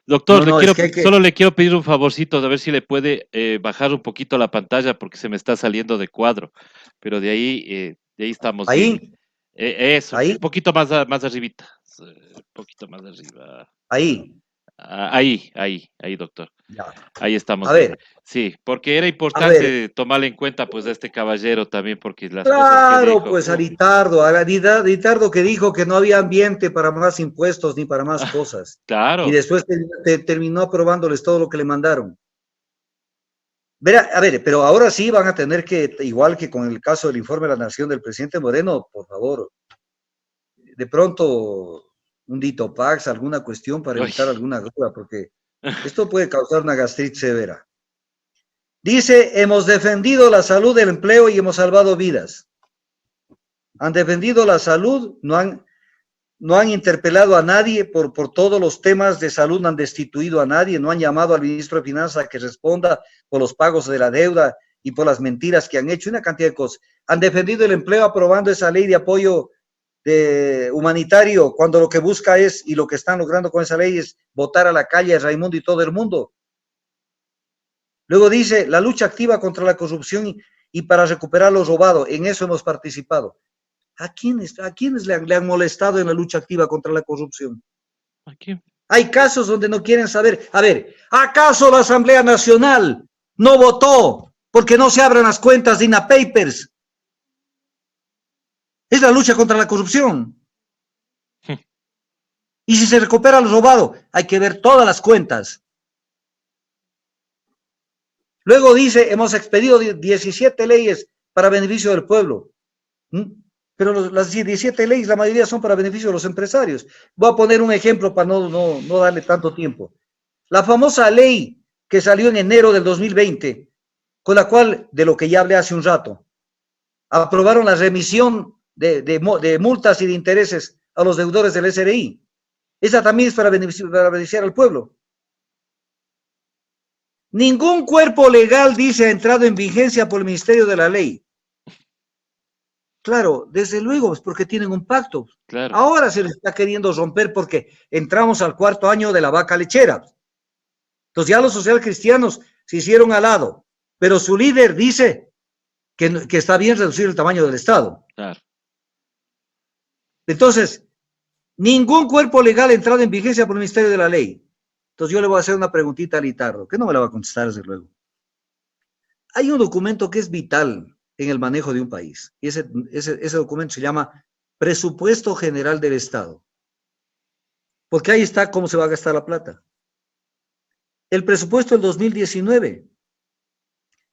Doctor, no, es que solo le quiero pedir un favorcito, a ver si le puede bajar un poquito la pantalla porque se me está saliendo de cuadro. Pero de ahí estamos bien. ahí, Eso, ahí, un poquito más arribita. Un poquito más arriba. ahí. Ahí, doctor. Ya. Ahí estamos A bien. ver, Sí, porque era a ver. importante tomarle en cuenta pues a este caballero también, porque las cosas que Claro, dijo. pues a Litardo que dijo que no había ambiente para más impuestos ni para más cosas. Y Claro. después terminó aprobándoles todo lo que le mandaron. A ver, pero ahora sí van a tener que, igual que con el caso del informe de la Nación del presidente Moreno, por favor, de pronto un Ditopax, alguna cuestión para Uy. evitar alguna duda, porque esto puede causar una gastritis severa. Dice, hemos defendido la salud del empleo y hemos salvado vidas. Han defendido la salud, no han interpelado a nadie por todos los temas de salud, no han destituido a nadie, no han llamado al ministro de Finanzas a que responda por los pagos de la deuda y por las mentiras que han hecho, una cantidad de cosas. Han defendido el empleo aprobando esa ley de apoyo humanitario, cuando lo que busca es, y lo que están logrando con esa ley es votar a la calle a Raimundo y todo el mundo. Luego dice, la lucha activa contra la corrupción y para recuperar lo robado, en eso hemos participado. ¿A quiénes le han molestado en la lucha activa contra la corrupción? ¿A quién? Hay casos donde no quieren saber. A ver, ¿acaso la Asamblea Nacional no votó porque no se abran las cuentas de INAPapers? Es la lucha contra la corrupción. Y si se recupera lo robado, hay que ver todas las cuentas. Luego dice, hemos expedido 17 leyes para beneficio del pueblo. Pero las 17 leyes, la mayoría son para beneficio de los empresarios. Voy a poner un ejemplo para no darle tanto tiempo. La famosa ley que salió en enero del 2020, con la cual, de lo que ya hablé hace un rato, aprobaron la remisión de multas y de intereses a los deudores del SRI. Esa también es para beneficiar al pueblo. Ningún cuerpo legal, dice, ha entrado en vigencia por el Ministerio de la Ley. Claro, desde luego, es porque tienen un pacto. Claro. Ahora se les está queriendo romper porque entramos al 4.º año de la vaca lechera. Entonces ya los socialcristianos se hicieron al lado, pero su líder dice que está bien reducir el tamaño del Estado. Claro. Entonces, Ningún cuerpo legal ha entrado en vigencia por el Ministerio de la Ley. Entonces yo le voy a hacer una preguntita a Litardo, que no me la va a contestar desde luego. Hay un documento que es vital en el manejo de un país, y ese documento se llama Presupuesto General del Estado, porque ahí está cómo se va a gastar la plata. El presupuesto del 2019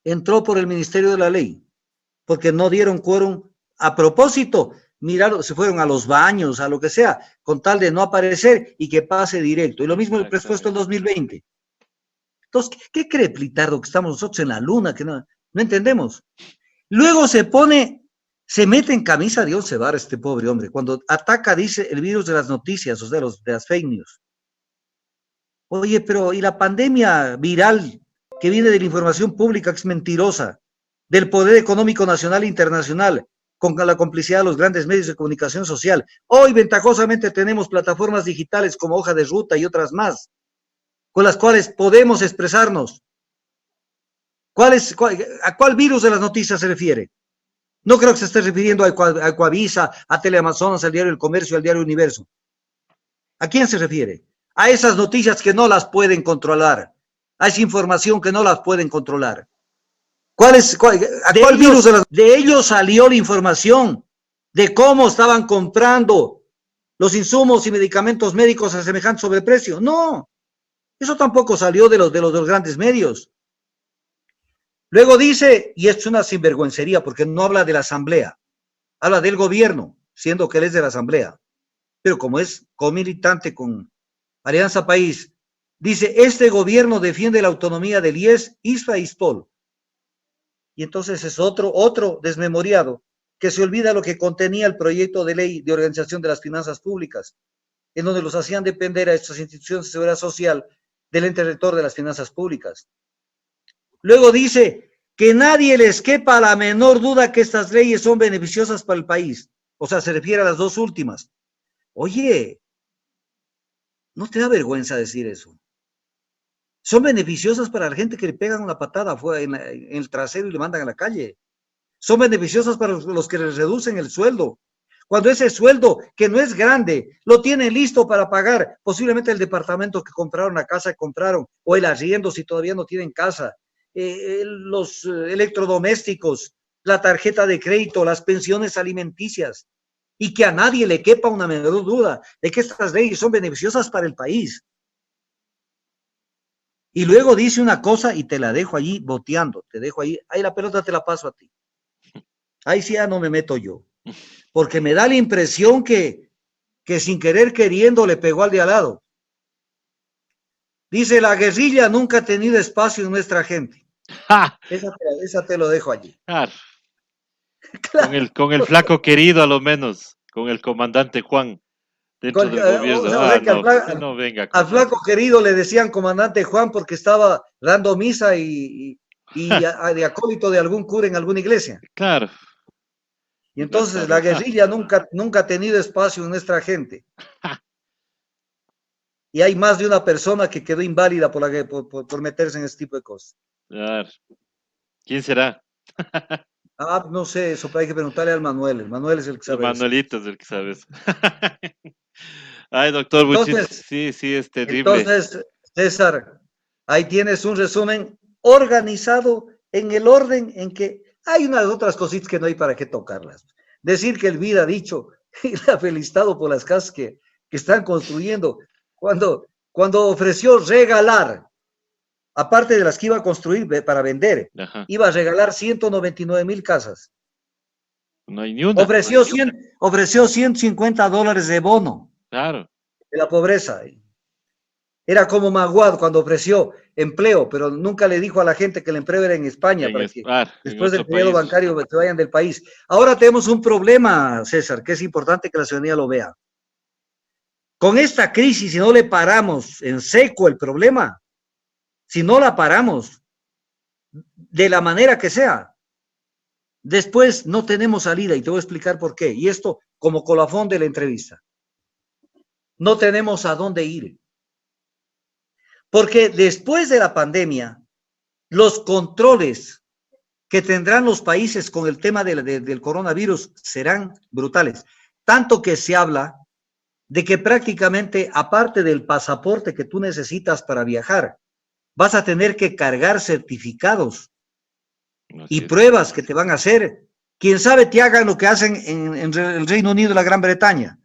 entró por el Ministerio de la Ley, porque no dieron quórum a propósito, miraron, se fueron a los baños, a lo que sea, con tal de no aparecer y que pase directo. Y lo mismo el presupuesto del 2020. Entonces, ¿qué cree Plitardo? Que estamos nosotros en la luna, que no entendemos. Luego se mete en camisa de once varas este pobre hombre, cuando ataca, dice, el virus de las noticias, o sea, de las fake news. Oye, pero ¿y la pandemia viral que viene de la información pública, que es mentirosa, del poder económico nacional e internacional, con la complicidad de los grandes medios de comunicación social? Hoy ventajosamente tenemos plataformas digitales como Hoja de Ruta y otras más, con las cuales podemos expresarnos. ¿A cuál virus de las noticias se refiere? No creo que se esté refiriendo a Ecuavisa, a Teleamazonas, al diario El Comercio, al diario Universo. ¿A quién se refiere? A esas noticias que no las pueden controlar, a esa información que no las pueden controlar. ¿A cuál virus de ellos salió la información de cómo estaban comprando los insumos y medicamentos médicos a semejante sobreprecio? No, eso tampoco salió de los grandes medios. Luego dice, y esto es una sinvergüencería porque no habla de la asamblea, habla del gobierno, siendo que él es de la asamblea, pero como es comilitante con Alianza País, dice, este gobierno defiende la autonomía del IES, ISFA y ISPOL. Y entonces es otro desmemoriado que se olvida lo que contenía el proyecto de ley de organización de las finanzas públicas, en donde los hacían depender a estas instituciones de seguridad social del ente rector de las finanzas públicas. Luego dice que nadie les quepa la menor duda que estas leyes son beneficiosas para el país. O sea, se refiere a las dos últimas. Oye, ¿no te da vergüenza decir eso? Son beneficiosas para la gente que le pegan una patada en el trasero y le mandan a la calle. Son beneficiosas para los que les reducen el sueldo. Cuando ese sueldo, que no es grande, lo tienen listo para pagar posiblemente el departamento que compraron, la casa que compraron, o el arriendo si todavía no tienen casa, los electrodomésticos, la tarjeta de crédito, las pensiones alimenticias, y que a nadie le quepa una menor duda de que estas leyes son beneficiosas para el país. Y luego dice una cosa y te la dejo allí boteando, te dejo ahí la pelota te la paso a ti. Ahí sí ya no me meto yo, porque me da la impresión que sin querer queriendo le pegó al de al lado. Dice, la guerrilla nunca ha tenido espacio en nuestra gente. Esa te lo dejo allí. Claro. Claro. Con el flaco querido a lo menos, con el comandante Juan dentro del gobierno. No venga al flaco querido le decían comandante Juan porque estaba dando misa y de acólito de algún cura en alguna iglesia. Claro. Y entonces la guerrilla nunca ha tenido espacio en nuestra gente. Y hay más de una persona que quedó inválida por meterse en este tipo de cosas. Claro. ¿Quién será? No sé, eso hay que preguntarle al Manuel. El Manuel es el que sabe. Manuelito es el que sabe eso. Ay, doctor, entonces, sí, es terrible. Entonces, César, ahí tienes un resumen organizado en el orden en que hay unas otras cositas que no hay para qué tocarlas. Decir que Elvira ha dicho y la ha felicitado por las casas que están construyendo, cuando ofreció regalar, aparte de las que iba a construir para vender, iba a regalar 199,000 casas. No hay ni una. Ofreció $150 de bono. Claro. De la pobreza. Era como Maguad cuando ofreció empleo, pero nunca le dijo a la gente que el empleo era en España, para que después del periodo bancario se vayan del país. Ahora tenemos un problema, César, que es importante que la ciudadanía lo vea. Con esta crisis, si no le paramos en seco el problema, si no la paramos de la manera que sea, después no tenemos salida y te voy a explicar por qué. Y esto como colofón de la entrevista. No tenemos a dónde ir. Porque después de la pandemia, los controles que tendrán los países con el tema del coronavirus serán brutales. Tanto que se habla de que prácticamente, aparte del pasaporte que tú necesitas para viajar, vas a tener que cargar certificados y Así es. pruebas que te van a hacer. Quién sabe te hagan lo que hacen en el Reino Unido y la Gran Bretaña.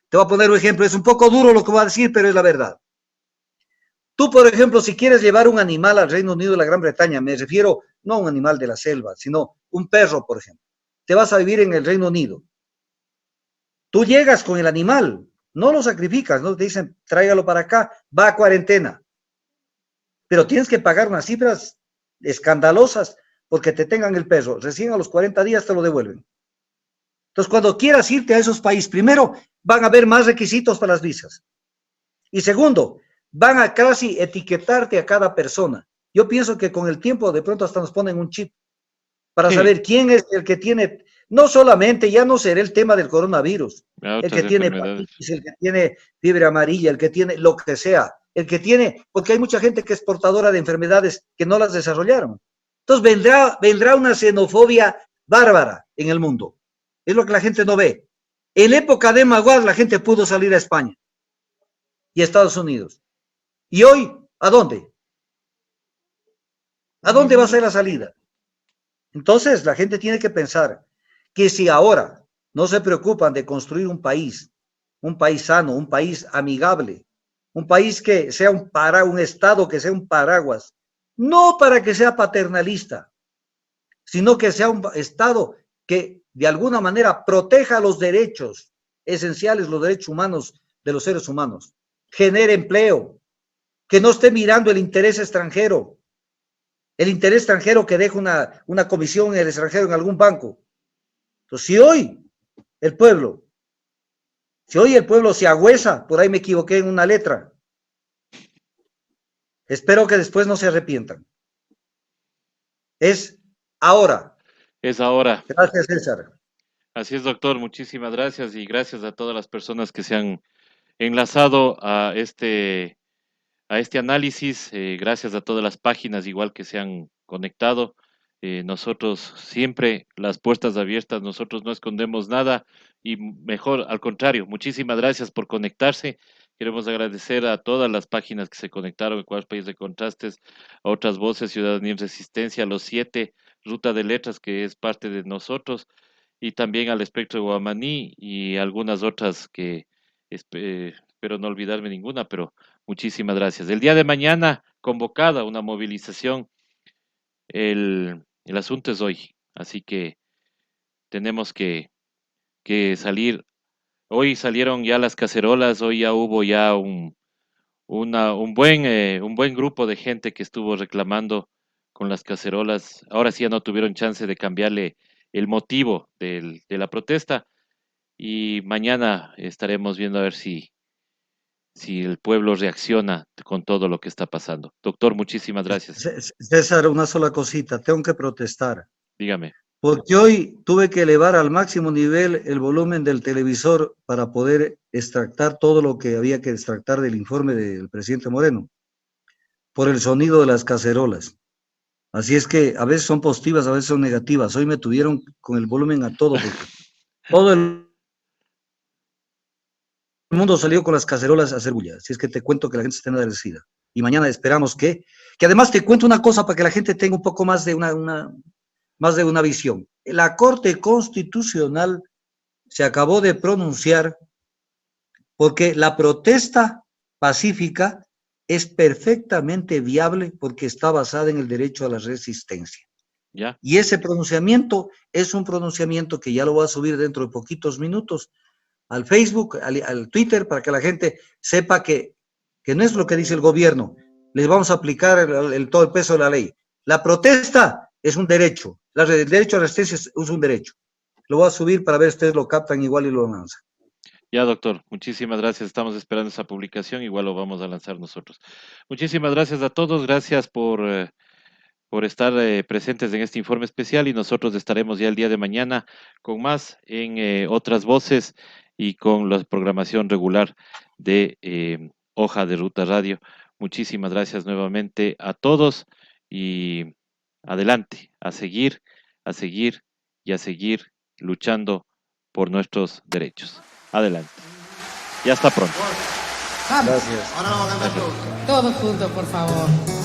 Te voy a poner un ejemplo, es un poco duro lo que voy a decir, pero es la verdad. Tú, por ejemplo, si quieres llevar un animal al Reino Unido y la Gran Bretaña, me refiero no a un animal de la selva, sino un perro, por ejemplo. Te vas a vivir en el Reino Unido. Tú llegas con el animal, no lo sacrificas, no te dicen tráigalo para acá, va a cuarentena. Pero tienes que pagar unas cifras escandalosas porque te tengan el perro. Recién a los 40 días te lo devuelven. Entonces, cuando quieras irte a esos países, primero, van a haber más requisitos para las visas. Y segundo, van a casi etiquetarte a cada persona. Yo pienso que con el tiempo de pronto hasta nos ponen un chip para Sí, saber quién es el que tiene, no solamente, ya no será el tema del coronavirus, a el otras que tiene enfermedades. hepatitis, el que tiene fiebre amarilla, el que tiene lo que sea, el que tiene, porque hay mucha gente que es portadora de enfermedades que no las desarrollaron. Entonces vendrá una xenofobia bárbara en el mundo. Es lo que la gente no ve. En la época de Maguad la gente pudo salir a España y a Estados Unidos. ¿Y hoy a dónde? ¿A dónde va a Ninguna. ser la salida? Entonces, la gente tiene que pensar que si ahora no se preocupan de construir un país sano, un país amigable, un país que sea un estado que sea un paraguas, no para que sea paternalista, sino que sea un estado que de alguna manera proteja los derechos esenciales, los derechos humanos de los seres humanos, genere empleo, que no esté mirando el interés extranjero que deja una comisión en el extranjero en algún banco. Entonces, el pueblo, si hoy el pueblo se agüeza, por ahí me equivoqué en una letra, espero que después no se arrepientan. Es ahora. Es ahora. Gracias, César. Así es, doctor. Muchísimas gracias y gracias a todas las personas que se han enlazado a este análisis. Gracias a todas las páginas igual que se han conectado. Nosotros siempre las puertas abiertas, nosotros no escondemos nada y mejor, al contrario, muchísimas gracias por conectarse. Queremos agradecer a todas las páginas que se conectaron, Ecuador País de Contrastes, a otras voces, Ciudadanía en Resistencia, a los 7, Ruta de Letras, que es parte de nosotros, y también al Espectro de Guamaní y algunas otras que espero no olvidarme ninguna, pero muchísimas gracias. El día de mañana, convocada una movilización, el asunto es hoy, así que tenemos que salir. Hoy salieron ya las cacerolas, hoy ya hubo ya un buen grupo de gente que estuvo reclamando con las cacerolas. Ahora sí ya no tuvieron chance de cambiarle el motivo de la protesta y mañana estaremos viendo a ver si el pueblo reacciona con todo lo que está pasando. Doctor, muchísimas gracias. César, una sola cosita, tengo que protestar, Dígame. porque hoy tuve que elevar al máximo nivel el volumen del televisor para poder extractar todo lo que había que extractar del informe del presidente Moreno, por el sonido de las cacerolas. Así es que a veces son positivas, a veces son negativas. Hoy me tuvieron con el volumen a todo, porque todo el mundo salió con las cacerolas a hacer bulla. Así es que te cuento que la gente está enardecida. Y mañana esperamos que además te cuento una cosa para que la gente tenga un poco más de más de una visión. La Corte Constitucional se acabó de pronunciar porque la protesta pacífica es perfectamente viable porque está basada en el derecho a la resistencia. ¿Ya? Y ese pronunciamiento es un pronunciamiento que ya lo voy a subir dentro de poquitos minutos al Facebook, al Twitter, para que la gente sepa que no es lo que dice el gobierno. Les vamos a aplicar todo el peso de la ley. La protesta es un derecho. El derecho a la resistencia es un derecho. Lo voy a subir para ver si ustedes lo captan igual y lo lanzan. Ya, doctor. Muchísimas gracias. Estamos esperando esa publicación. Igual lo vamos a lanzar nosotros. Muchísimas gracias a todos. Gracias por estar presentes en este informe especial y nosotros estaremos ya el día de mañana con más en otras voces y con la programación regular de Hoja de Ruta Radio. Muchísimas gracias nuevamente a todos y adelante, a seguir y a seguir luchando por nuestros derechos. Adelante. Y hasta pronto. Vamos. Gracias. Todos juntos, por favor.